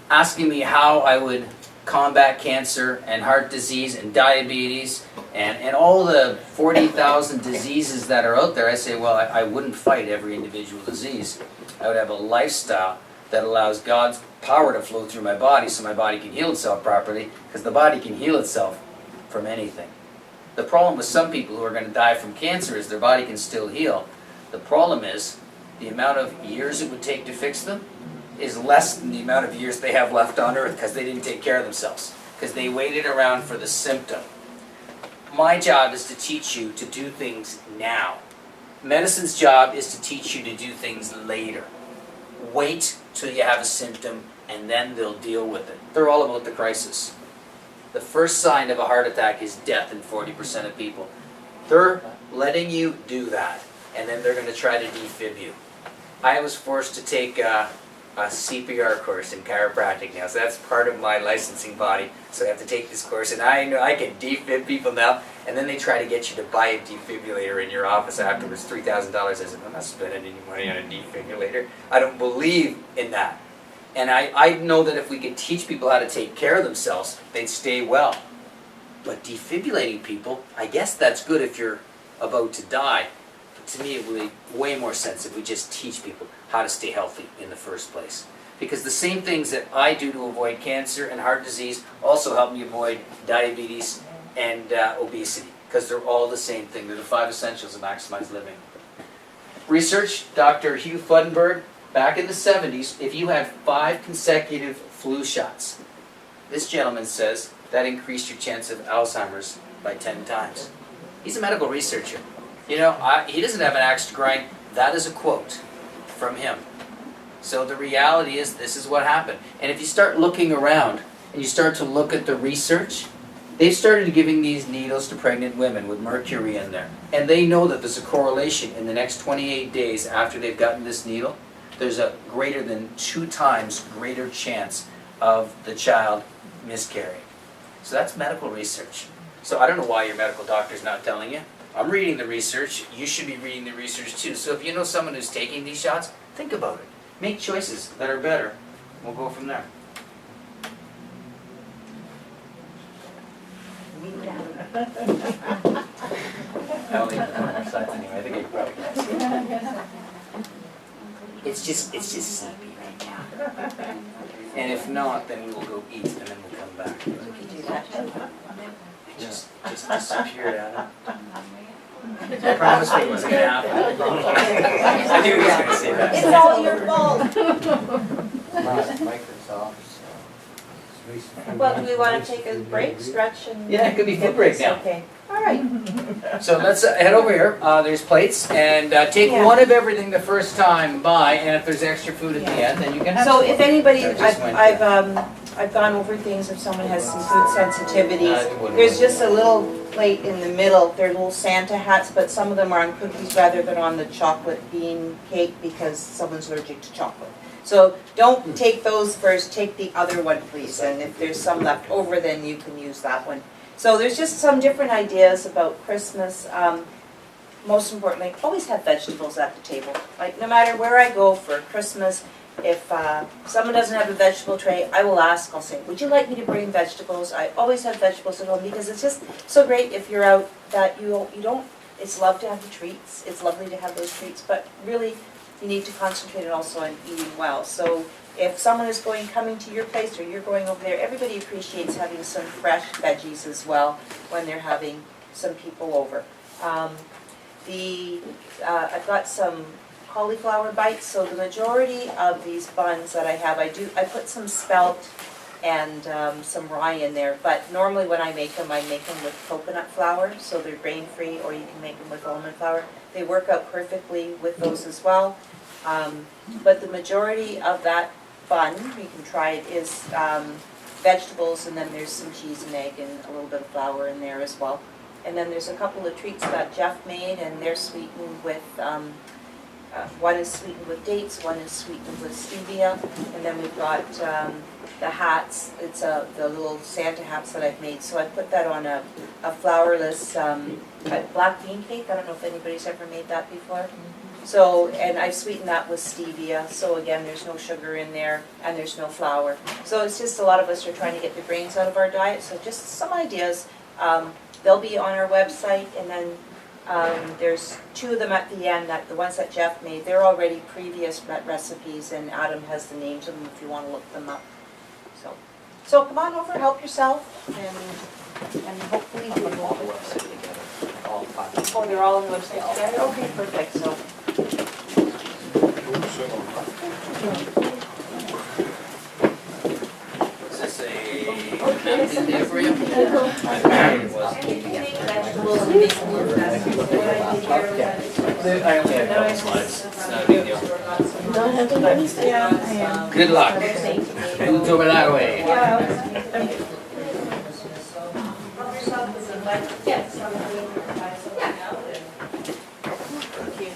asking me how I would combat cancer and heart disease and diabetes and all the 40,000 diseases that are out there, I say, well, I wouldn't fight every individual disease. I would have a lifestyle that allows God's power to flow through my body so my body can heal itself properly, because the body can heal itself from anything. The problem with some people who are going to die from cancer is their body can still heal. The problem is the amount of years it would take to fix them is less than the amount of years they have left on earth because they didn't take care of themselves, because they waited around for the symptom. My job is to teach you to do things now. Medicine's job is to teach you to do things later. Wait till you have a symptom and then they'll deal with it. They're all about the crisis. The first sign of a heart attack is death in 40% of people. They're letting you do that, and then they're going to try to defib you. I was forced to take a CPR course in chiropractic now, so that's part of my licensing body. So I have to take this course, and I know I can defib people now, and then they try to get you to buy a defibrillator in your office afterwards, $3,000. I said, I'm not spending any money on a defibrillator. I don't believe in that. And I know that if we could teach people how to take care of themselves, they'd stay well. But defibrillating people, I guess that's good if you're about to die. But to me, it would make way more sense if we just teach people how to stay healthy in the first place. Because the same things that I do to avoid cancer and heart disease also help me avoid diabetes and obesity. Because they're all the same thing. They're the 5 essentials of maximized living. Research, Dr. Hugh Fudenberg, back in the 70s, if you had 5 consecutive flu shots, This gentleman says that increased your chance of Alzheimer's by 10 times. He's a medical researcher. You know, he doesn't have an axe to grind. That is a quote from him. So the reality is, this is what happened. And if you start looking around and you start to look at the research, they've started giving these needles to pregnant women with mercury in there. And they know that there's a correlation in the next 28 days after they've gotten this needle. There's a greater than 2 times greater chance of the child miscarrying. So that's medical research. So I don't know why your medical doctor's not telling you. I'm reading the research. You should be reading the research too. So if you know someone who's taking these shots, think about it. Make choices that are better. We'll go from there. I'll leave it on our sides anyway. I think you probably can see it. It's just sleepy right now. And if not, then we will go eat and then we'll come back. We can do that too. It just disappeared out of it. I promised it wasn't going to happen. I knew he was going to say that. It's all your fault. Microsoft. Well, do we want to take a break, stretch, and? Yeah, it could be food break now. Okay, all right. So let's head over here. There's plates, and take Yeah. one of everything the first time by, and if there's extra food at the end, then you can have So some. if anybody, I just went there. I've gone over things, if someone has some food sensitivities. it wouldn't There's work. just a little plate in the middle, they're little Santa hats, but some of them are on cookies rather than on the chocolate bean cake because someone's allergic to chocolate. So don't take those first, take the other one please, and if there's some left over then you can use that one. So there's just some different ideas about Christmas. Most importantly, always have vegetables at the table. Like no matter where I go for Christmas, if someone doesn't have a vegetable tray, I will ask, I'll say, would you like me to bring vegetables? I always have vegetables at home because it's just so great if you're out that you don't, it's love to have the treats, it's lovely to have those treats, but really you need to concentrate also on eating well. So if someone is coming to your place or you're going over there, everybody appreciates having some fresh veggies as well when they're having some people over. I've got some cauliflower bites, so the majority of these buns that I have, I put some spelt and some rye in there, but normally when I make them with coconut flour, so they're grain-free, or you can make them with almond flour. They work out perfectly with those as well. But the majority of that bun, you can try it, is vegetables, and then there's some cheese and egg and a little bit of flour in there as well. And then there's a couple of treats that Jeff made, and they're sweetened with, one is sweetened with dates, one is sweetened with stevia, and then we've got the hats, it's the little Santa hats that I've made. So I put that on a flourless black bean cake. I don't know if anybody's ever made that before. So, and I've sweetened that with stevia, so again, there's no sugar in there, and there's no flour. So it's just a lot of us are trying to get the grains out of our diet, so just some ideas. They'll be on our website, and then there's 2 of them at the end, the ones that Jeff made. They're already previous recipes, and Adam has the names of them if you want to look them up. So come on over, help yourself, and hopefully you will. All the website together. All 5. Oh, they're all on the website together? Okay, perfect, so. Is this a napkin there for you? Vegetables and make more vegetables. What I did here was I only had a couple slides. It's not a big deal. Yeah. Good luck. Move over that way.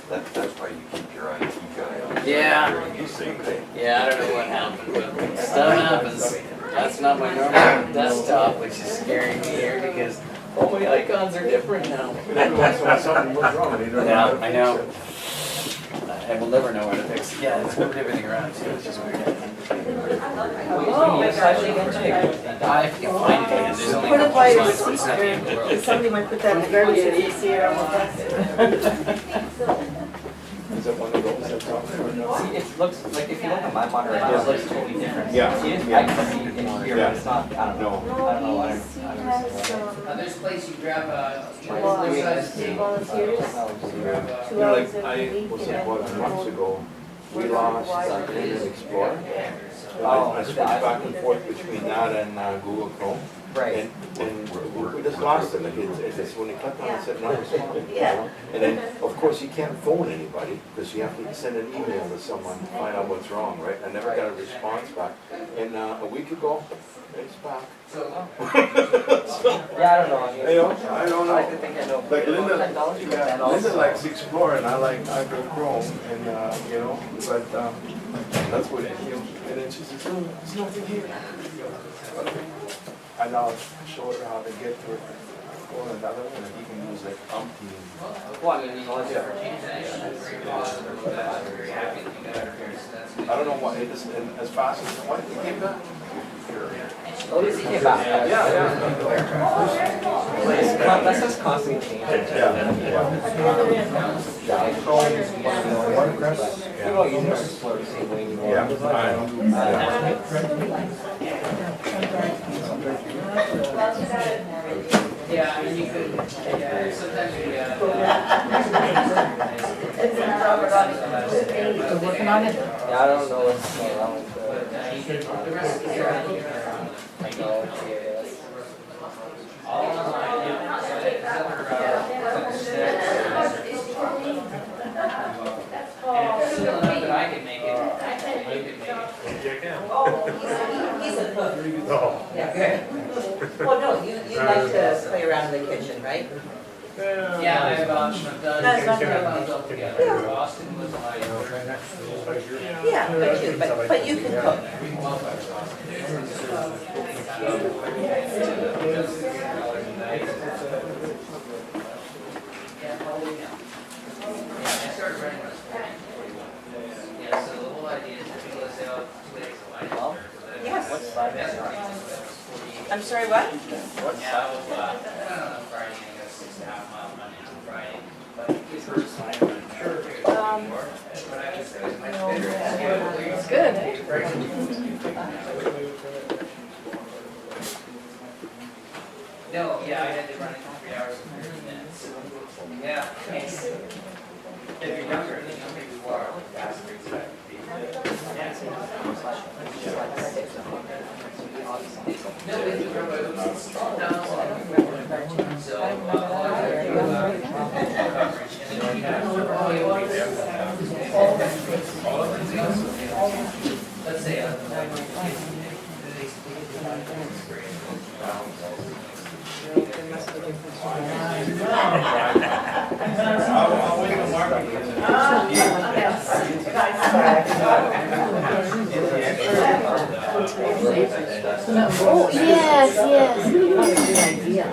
That's why you keep your IQ guy on. Yeah. You see, they- Yeah, I don't know what happened, but stuff happens. That's not my normal desktop, which is scaring me here because all my icons are different now. Every once in a while something was wrong, and you don't know how to Yeah, I fix know. it. I will never know where to fix it. Yeah, it's moved everything around too. It's just weird. Oh, my gosh, I got you. I can find it again. There's only Put a it by couple your slides, so it's not the end of the world. Somebody might put that in the garbage if you see it on the desk. Is it one of those that's on there or no? See, it looks, like, if you look at my monitor, it just looks totally different. Yeah. See, I can see it in here, but it's not, I don't know. I don't know, I don't. There's a place you grab a, Volunteers. size table. Volunteers. Technology. Grab a- 2 You know, hours like, every I week was and about months ago, we lost Internet Explorer. I switched back and forth between that and Google Chrome. Right. And we just lost it. Like it's just when you click on it, it said no response. Yeah. And then, of course, you can't phone anybody because you have to send an email to someone to find out what's wrong, right? I never got a response back. And a week ago, it's back. Yeah, I don't know. I don't know. I think I know. Like Linda, Technology, yeah, and also- Linda likes Explorer and I like Chrome and but that's what and then she says, no, there's nothing here. And I'll show her how to get to it. Go on another one and he can use like umpteen. Well, I mean, all different. I don't know why it just and as fast as why did he came back? Oh, he came back. Yeah. That's just constantly changing. People are using Explorer the same way anymore. Yeah, I mean, you could, sometimes we, Still working on it? Yeah, I don't know what's going on with the rest of the year, all online, and if it's still enough that I can make it, you can make it. He's a cook. Yeah. Well, no, you like to play around in the kitchen, right? Yeah, I've done, That's not things all together. Austin was my. Yeah, but you can cook. I started running when I was 14. Yeah, so the whole idea is that people say, oh, 2 days away. Yes. I'm sorry, what? Yeah, I don't know, Friday, I got a 6.5 mile run on Friday, but it's first time, I'm sure. But I was, It's good, eh? no, yeah, I had to run it for 3 hours and 30 minutes. Yeah. If you're younger, the younger you are, the faster it's going to be. No, but you remember, it was 2000. So, a lot of coverage, and then you have let's say, Oh, yes, yes. What a good idea.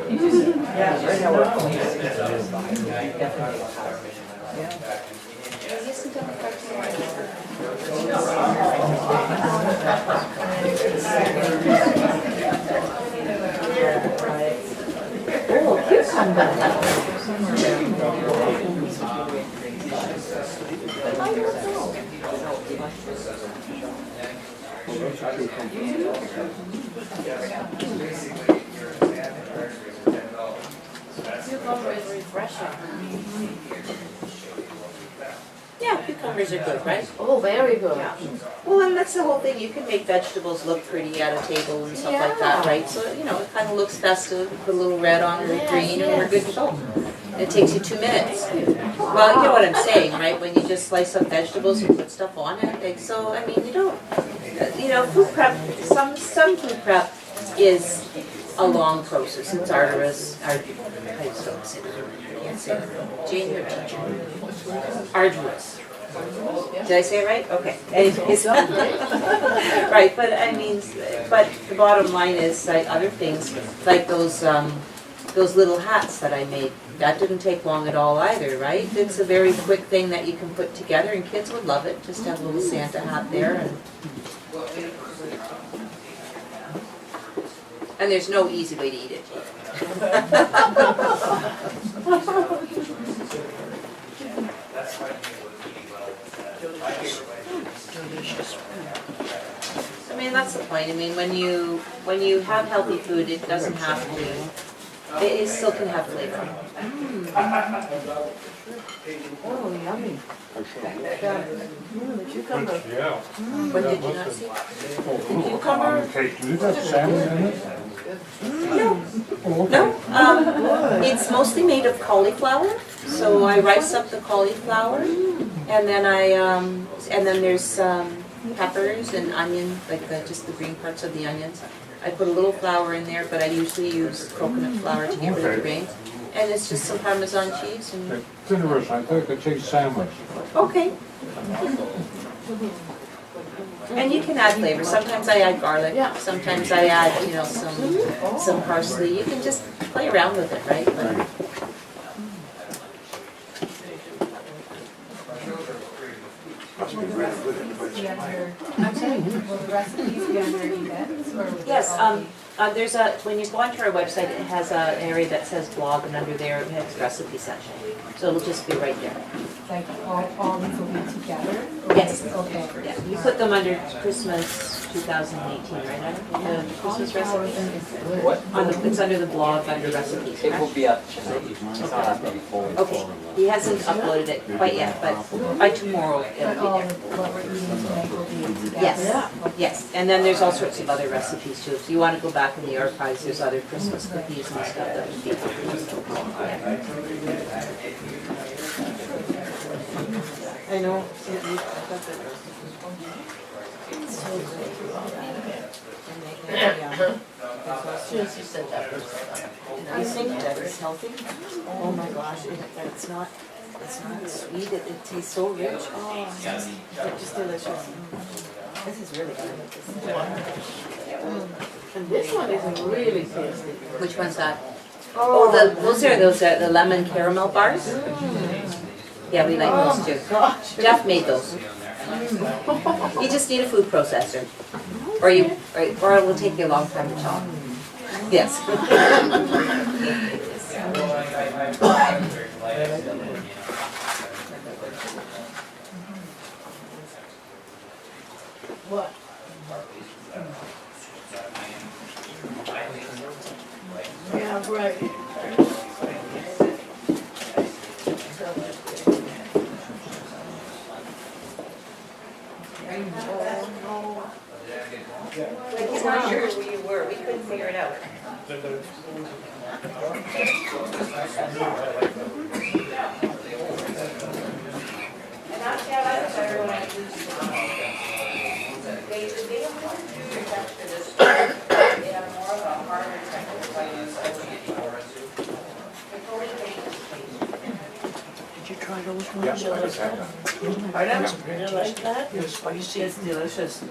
Oh, cucumber is refreshing. Yeah, cucumbers are good, right? Oh, very good. Well, and that's the whole thing, you can make vegetables look pretty at a table and stuff like that, right? So, it kind of looks festive, put a little red on it, or green, and we're good to go. It takes you 2 minutes. Well, you know what I'm saying, right? When you just slice up vegetables and put stuff on it, like, so, I mean, you don't, food prep, some food prep is a long process, it's arduous, I just don't say that, I can't say that. Jane, you're a teacher. Arduous. Did I say it right? Okay. Anyways. Right, but I mean, but the bottom line is like other things, like those little hats that I made. That didn't take long at all either, right? It's a very quick thing that you can put together and kids would love it, just have a little Santa hat there and there's no easy way to eat it. I mean, that's the point. I mean, when you have healthy food, it doesn't have to, it still can have flavor. Oh, yummy. The cucumber. Yeah. What did you not see? The cucumber. Do you got salmon in it? No, it's mostly made of cauliflower, so I rice up the cauliflower, and then and then there's peppers and onion, like just the green parts of the onions. I put a little flour in there, but I usually use coconut flour to get rid of the grains. And it's just some Parmesan cheese and... It's interesting, I think it tastes sandwich. Okay. And you can add flavor. Sometimes I add garlic. Yeah. Sometimes I add, you know, some parsley. You can just play around with it, right? But Must be really good, everybody's smiling. I'm sorry, will the recipes be under events or? yes, there's when you go onto our website, it has an area that says blog, and under there it has recipe section. So it'll just be right there. Like all these will be together? Yes. Okay. Yeah, you put them under Christmas 2018, right? Adam? The Christmas recipes? What? It's under the blog, under recipes, It will correct? be up tonight. It's not up before. Okay, he hasn't uploaded it quite yet, but by tomorrow But it'll all be the, there. what we're eating tonight will be together? Yes, yes, and then there's all sorts of other recipes too. If you want to go back in the archives, there's other Christmas cookies and stuff that would be. I know. Susie said that was, I think that is healthy. Oh my gosh, it's not sweet, it tastes so rich. Oh, it's just delicious. This is really good. and this one is really tasty. Which one's that? Oh, those are the lemon caramel bars. Yeah, we like those too. Gosh. Jeff made those. You just need a food processor. Or it will take you a long time to chop. Yes. What? Yeah, right. He's not sure who you were. We couldn't figure it out. And actually, I like everyone I use. They have more of a harder technical Did you try those ones? Yeah, I just had that. Pardon? You like that? They're spicy. It's delicious.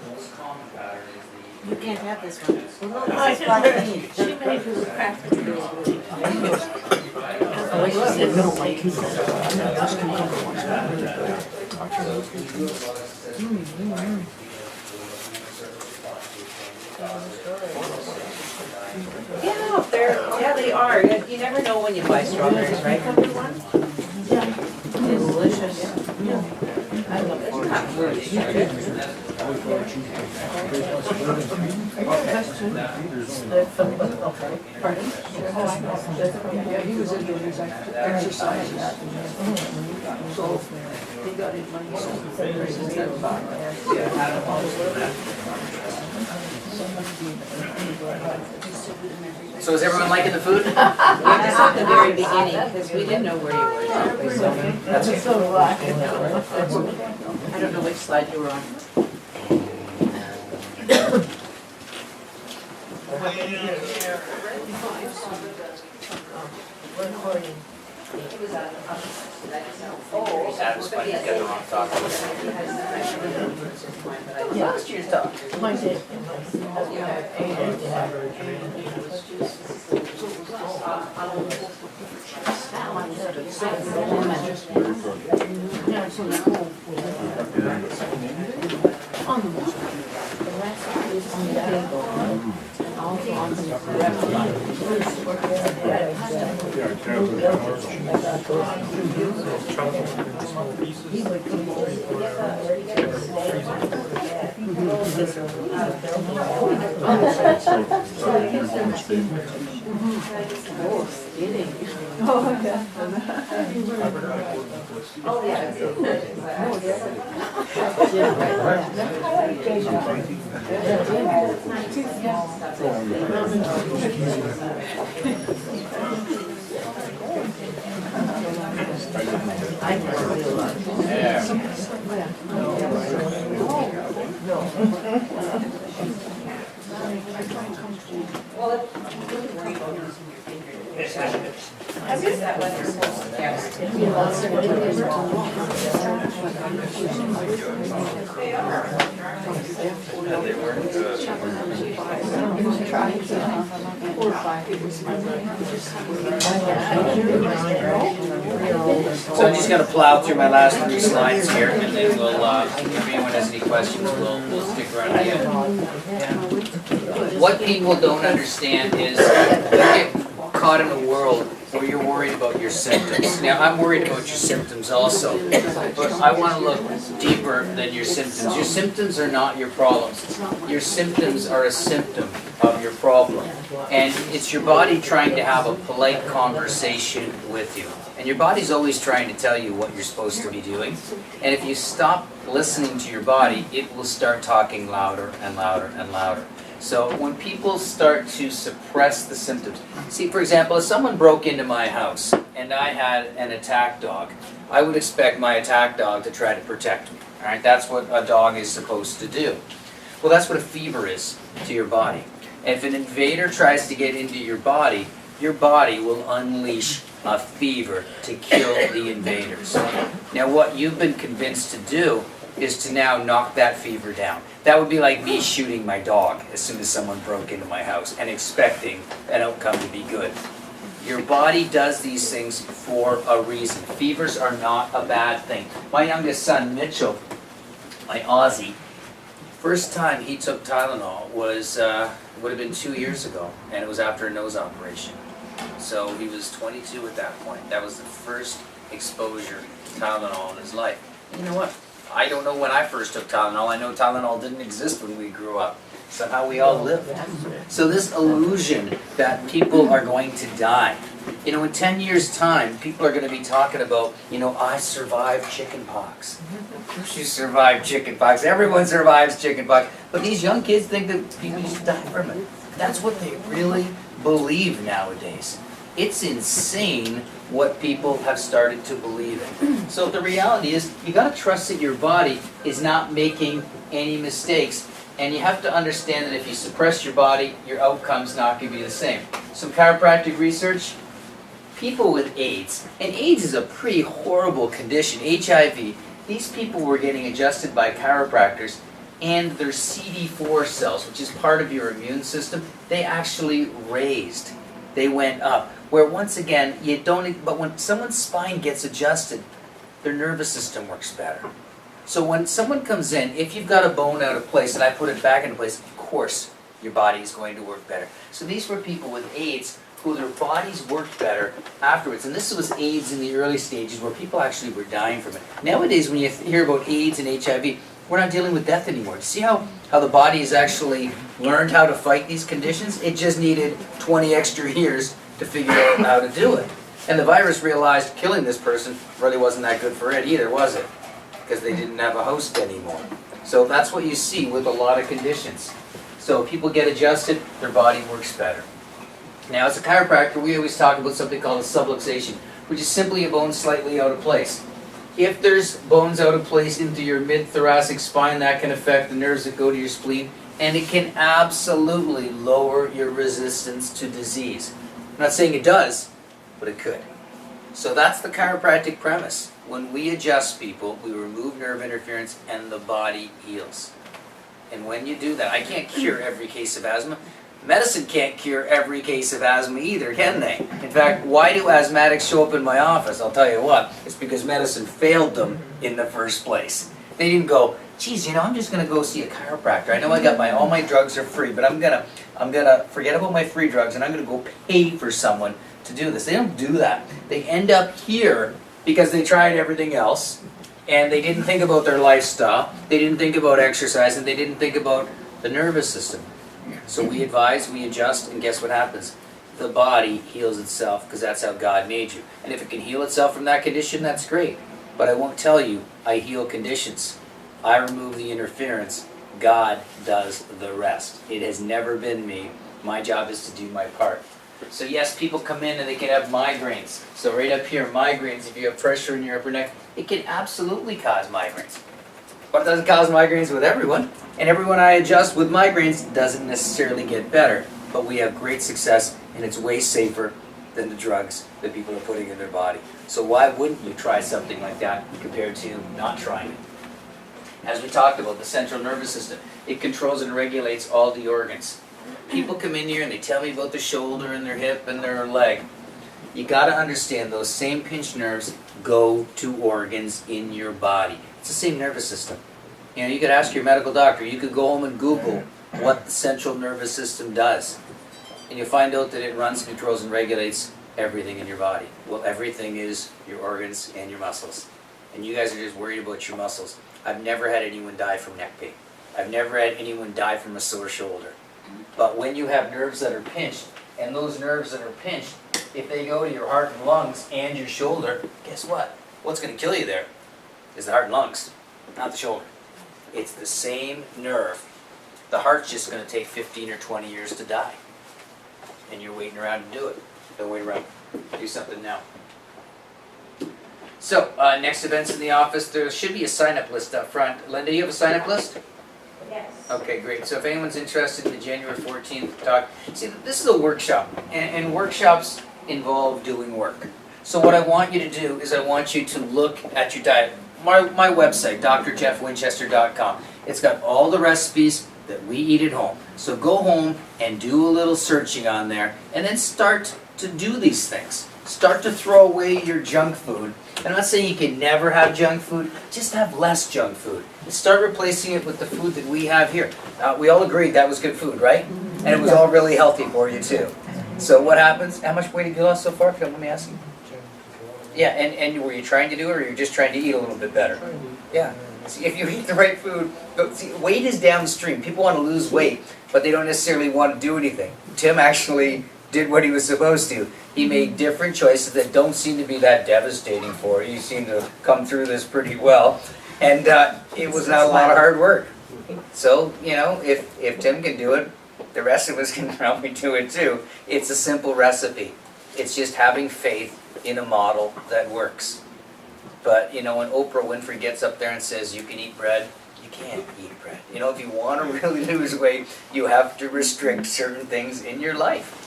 You can't have this one. Well, no, this is black bean. She made you a craft. Oh, she said no, like he said. This cucumber one's not really good. Yeah, they are. You never know when you buy strawberries, right? Yeah. It's delicious. I love it. It's not really sweet. Pardon? Yeah, he was into his exercises. So he got his money versus that back. So is everyone liking the food? Yeah, just at the very beginning, because we didn't know where you were exactly, so That's okay. So I don't know which slide you were on. recording. Adam's putting together on top of it. Last year's dog. My dad. Yeah, so now on the wall. The rest is on the table. And also on the So I'm just going to plow through my last 3 slides here, and then we'll, if anyone has any questions, we'll stick around at the end. What people don't understand is you get caught in a world where you're worried about your symptoms. Now, I'm worried about your symptoms also, but I want to look deeper than your symptoms. Your symptoms are not your problems. Your symptoms are a symptom of your problem. And it's your body trying to have a polite conversation with you. And your body's always trying to tell you what you're supposed to be doing. And if you stop listening to your body, it will start talking louder and louder and louder. So when people start to suppress the symptoms, see, for example, if someone broke into my house and I had an attack dog, I would expect my attack dog to try to protect me. All right, that's what a dog is supposed to do. Well, that's what a fever is to your body. And if an invader tries to get into your body will unleash a fever to kill the invaders. Now, what you've been convinced to do is to now knock that fever down. That would be like me shooting my dog as soon as someone broke into my house and expecting an outcome to be good. Your body does these things for a reason. Fevers are not a bad thing. My youngest son, Mitchell, my Aussie, first time he took Tylenol was, would have been 2 years ago, and it was after a nose operation. So he was 22 at that point. That was the first exposure to Tylenol in his life. You know what? I don't know when I first took Tylenol. I know Tylenol didn't exist when we grew up. Somehow we all lived. So this illusion that people are going to die. You know, in 10 years' time, people are going to be talking about, you know, I survived chickenpox. You survived chickenpox. Everyone survives chickenpox. But these young kids think that people used to die from it. That's what they really believe nowadays. It's insane what people have started to believe in. So the reality is, you got to trust that your body is not making any mistakes. And you have to understand that if you suppress your body, your outcome's not going to be the same. Some chiropractic research, people with AIDS, and AIDS is a pretty horrible condition, HIV, these people were getting adjusted by chiropractors, and their CD4 cells, which is part of your immune system, they actually raised. They went up. Where once again, you don't, but when someone's spine gets adjusted, their nervous system works better. So when someone comes in, if you've got a bone out of place and I put it back into place, of course your body is going to work better. So these were people with AIDS who their bodies worked better afterwards. And this was AIDS in the early stages where people actually were dying from it. Nowadays when you hear about AIDS and HIV, we're not dealing with death anymore. See how the body has actually learned how to fight these conditions? It just needed 20 extra years to figure out how to do it. And the virus realized killing this person really wasn't that good for it either, was it? Because they didn't have a host anymore. So that's what you see with a lot of conditions. So people get adjusted, their body works better. Now as a chiropractor, we always talk about something called a subluxation, which is simply a bone slightly out of place. If there's bones out of place into your mid-thoracic spine, that can affect the nerves that go to your spleen, and it can absolutely lower your resistance to disease. I'm not saying it does, but it could. So that's the chiropractic premise. When we adjust people, we remove nerve interference and the body heals. And when you do that, I can't cure every case of asthma. Medicine can't cure every case of asthma either, can they? In fact, why do asthmatics show up in my office? I'll tell you what, it's because medicine failed them in the first place. They didn't go, geez, you know, I'm just going to go see a chiropractor. I know I got all my drugs are free, but I'm gonna forget about my free drugs and I'm going to go pay for someone to do this. They don't do that. They end up here because they tried everything else And they didn't think about their lifestyle, they didn't think about exercise, and they didn't think about the nervous system. So we advise, we adjust, and guess what happens? The body heals itself because that's how God made you. And if it can heal itself from that condition, that's great. But I won't tell you I heal conditions. I remove the interference. God does the rest. It has never been me. My job is to do my part. So yes, people come in and they can have migraines. So right up here, migraines, if you have pressure in your upper neck, it can absolutely cause migraines. But it doesn't cause migraines with everyone. And everyone I adjust with migraines doesn't necessarily get better. But we have great success, and it's way safer than the drugs that people are putting in their body. So why wouldn't you try something like that compared to not trying it? As we talked about, the central nervous system, it controls and regulates all the organs. People come in here and they tell me about the shoulder and their hip and their leg. You got to understand those same pinched nerves go to organs in your body. It's the same nervous system. You know, you could ask your medical doctor. You could go home and Google what the central nervous system does. And you'll find out that it runs, controls, and regulates everything in your body. Well, everything is your organs and your muscles. And you guys are just worried about your muscles. I've never had anyone die from neck pain. I've never had anyone die from a sore shoulder. But when you have nerves that are pinched, and those nerves that are pinched, if they go to your heart and lungs and your shoulder, guess what? What's going to kill you there is the heart and lungs, not the shoulder. It's the same nerve. The heart's just going to take 15 or 20 years to die. And you're waiting around to do it. Don't wait around. Do something now. So, next events in the office, there should be a sign-up list up front. Linda, you have a sign-up list? Yes. Okay, great. So if anyone's interested in the January 14th talk, see, this is a workshop, and workshops involve doing work. So what I want you to do is I want you to look at your diet. My website, drjeffwinchester.com. It's got all the recipes that we eat at home. So go home and do a little searching on there, and then start to do these things. Start to throw away your junk food. I'm not saying you can never have junk food, just have less junk food. And start replacing it with the food that we have here. We all agreed that was good food, right? And it was all really healthy for you too. So what happens? How much weight have you lost so far, if you don't mind me asking? Yeah, and were you trying to do it, or you're just trying to eat a little bit better? Yeah. See, if you eat the right food, see, weight is downstream. People want to lose weight, but they don't necessarily want to do anything. Tim actually did what he was supposed to. He made different choices that don't seem to be that devastating for you. You seem to come through this pretty well. And it was not a lot of hard work. So, you know, if Tim can do it, the rest of us can probably do it too. It's a simple recipe. It's just having faith in a model that works. But, you know, when Oprah Winfrey gets up there and says you can eat bread, you can't eat bread. You know, if you want to really lose weight, you have to restrict certain things in your life.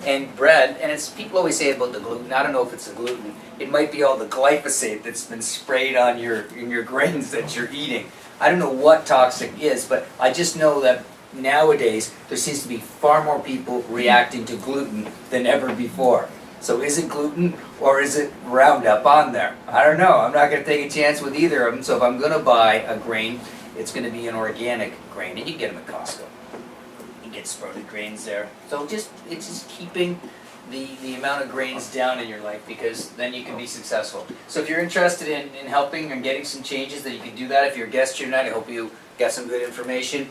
And bread, and it's people always say about the gluten. I don't know if it's the gluten. It might be all the glyphosate that's been sprayed on your grains that you're eating. I don't know what toxic is, but I just know that nowadays there seems to be far more people reacting to gluten than ever before. So is it gluten or is it Roundup on there? I don't know. I'm not going to take a chance with either of them. So if I'm going to buy a grain, it's going to be an organic grain, and you can get them at Costco. Get sprouted grains there. So it's just keeping the amount of grains down in your life, because then you can be successful. So if you're interested in helping and getting some changes, that you can do that. If you're a guest here tonight, I hope you got some good information.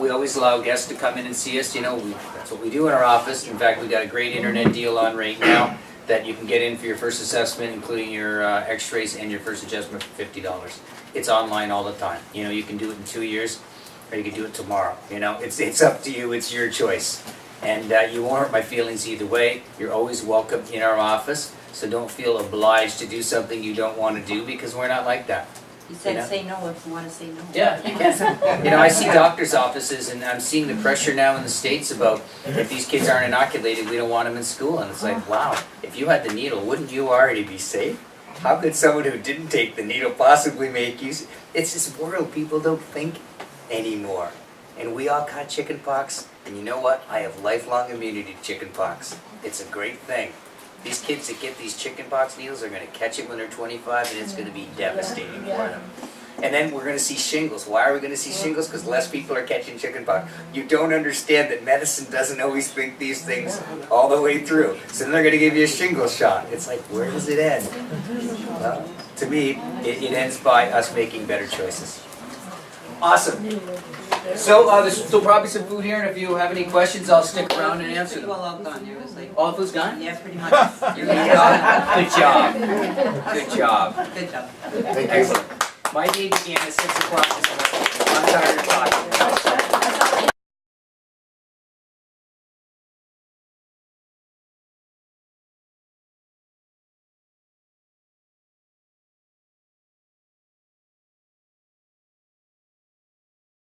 We always allow guests to come in and see us. You know, that's what we do in our office. In fact, we got a great internet deal on right now that you can get in for your first assessment, including your x-rays and your first adjustment for $50. It's online all the time. You know, you can do it in 2 years, or you can do it tomorrow. You know, it's up to you. It's your choice. And you won't hurt my feelings either way. You're always welcome in our office. So don't feel obliged to do something you don't want to do, because we're not like that. You said You know? say no if you want to say no. Yeah, you can. You know, I see doctors' offices, and I'm seeing the pressure now in the States about if these kids aren't inoculated, we don't want them in school. And it's like, wow, if you had the needle, wouldn't you already be safe? How could someone who didn't take the needle possibly make use? It's this world. People don't think anymore. And we all caught chicken pox, and you know what? I have lifelong immunity to chicken pox. It's a great thing. These kids that get these chicken pox needles are going to catch it when they're 25, and it's going to be devastating for them. And then we're going to see shingles. Why are we going to see shingles? Because less people are catching chicken pox. You don't understand that medicine doesn't always think these things all the way through. So then they're going to give you a shingle shot. It's like, where does it end? Well, to me, it ends by us making better choices. Awesome. So there's still probably some food here, and if you have any questions, I'll stick around and answer them. Well, all gone, it was like, All the food's gone? yeah, pretty much. Good job. Good job. Good job. Thank you. Excellent. My day began at 6 o'clock this morning.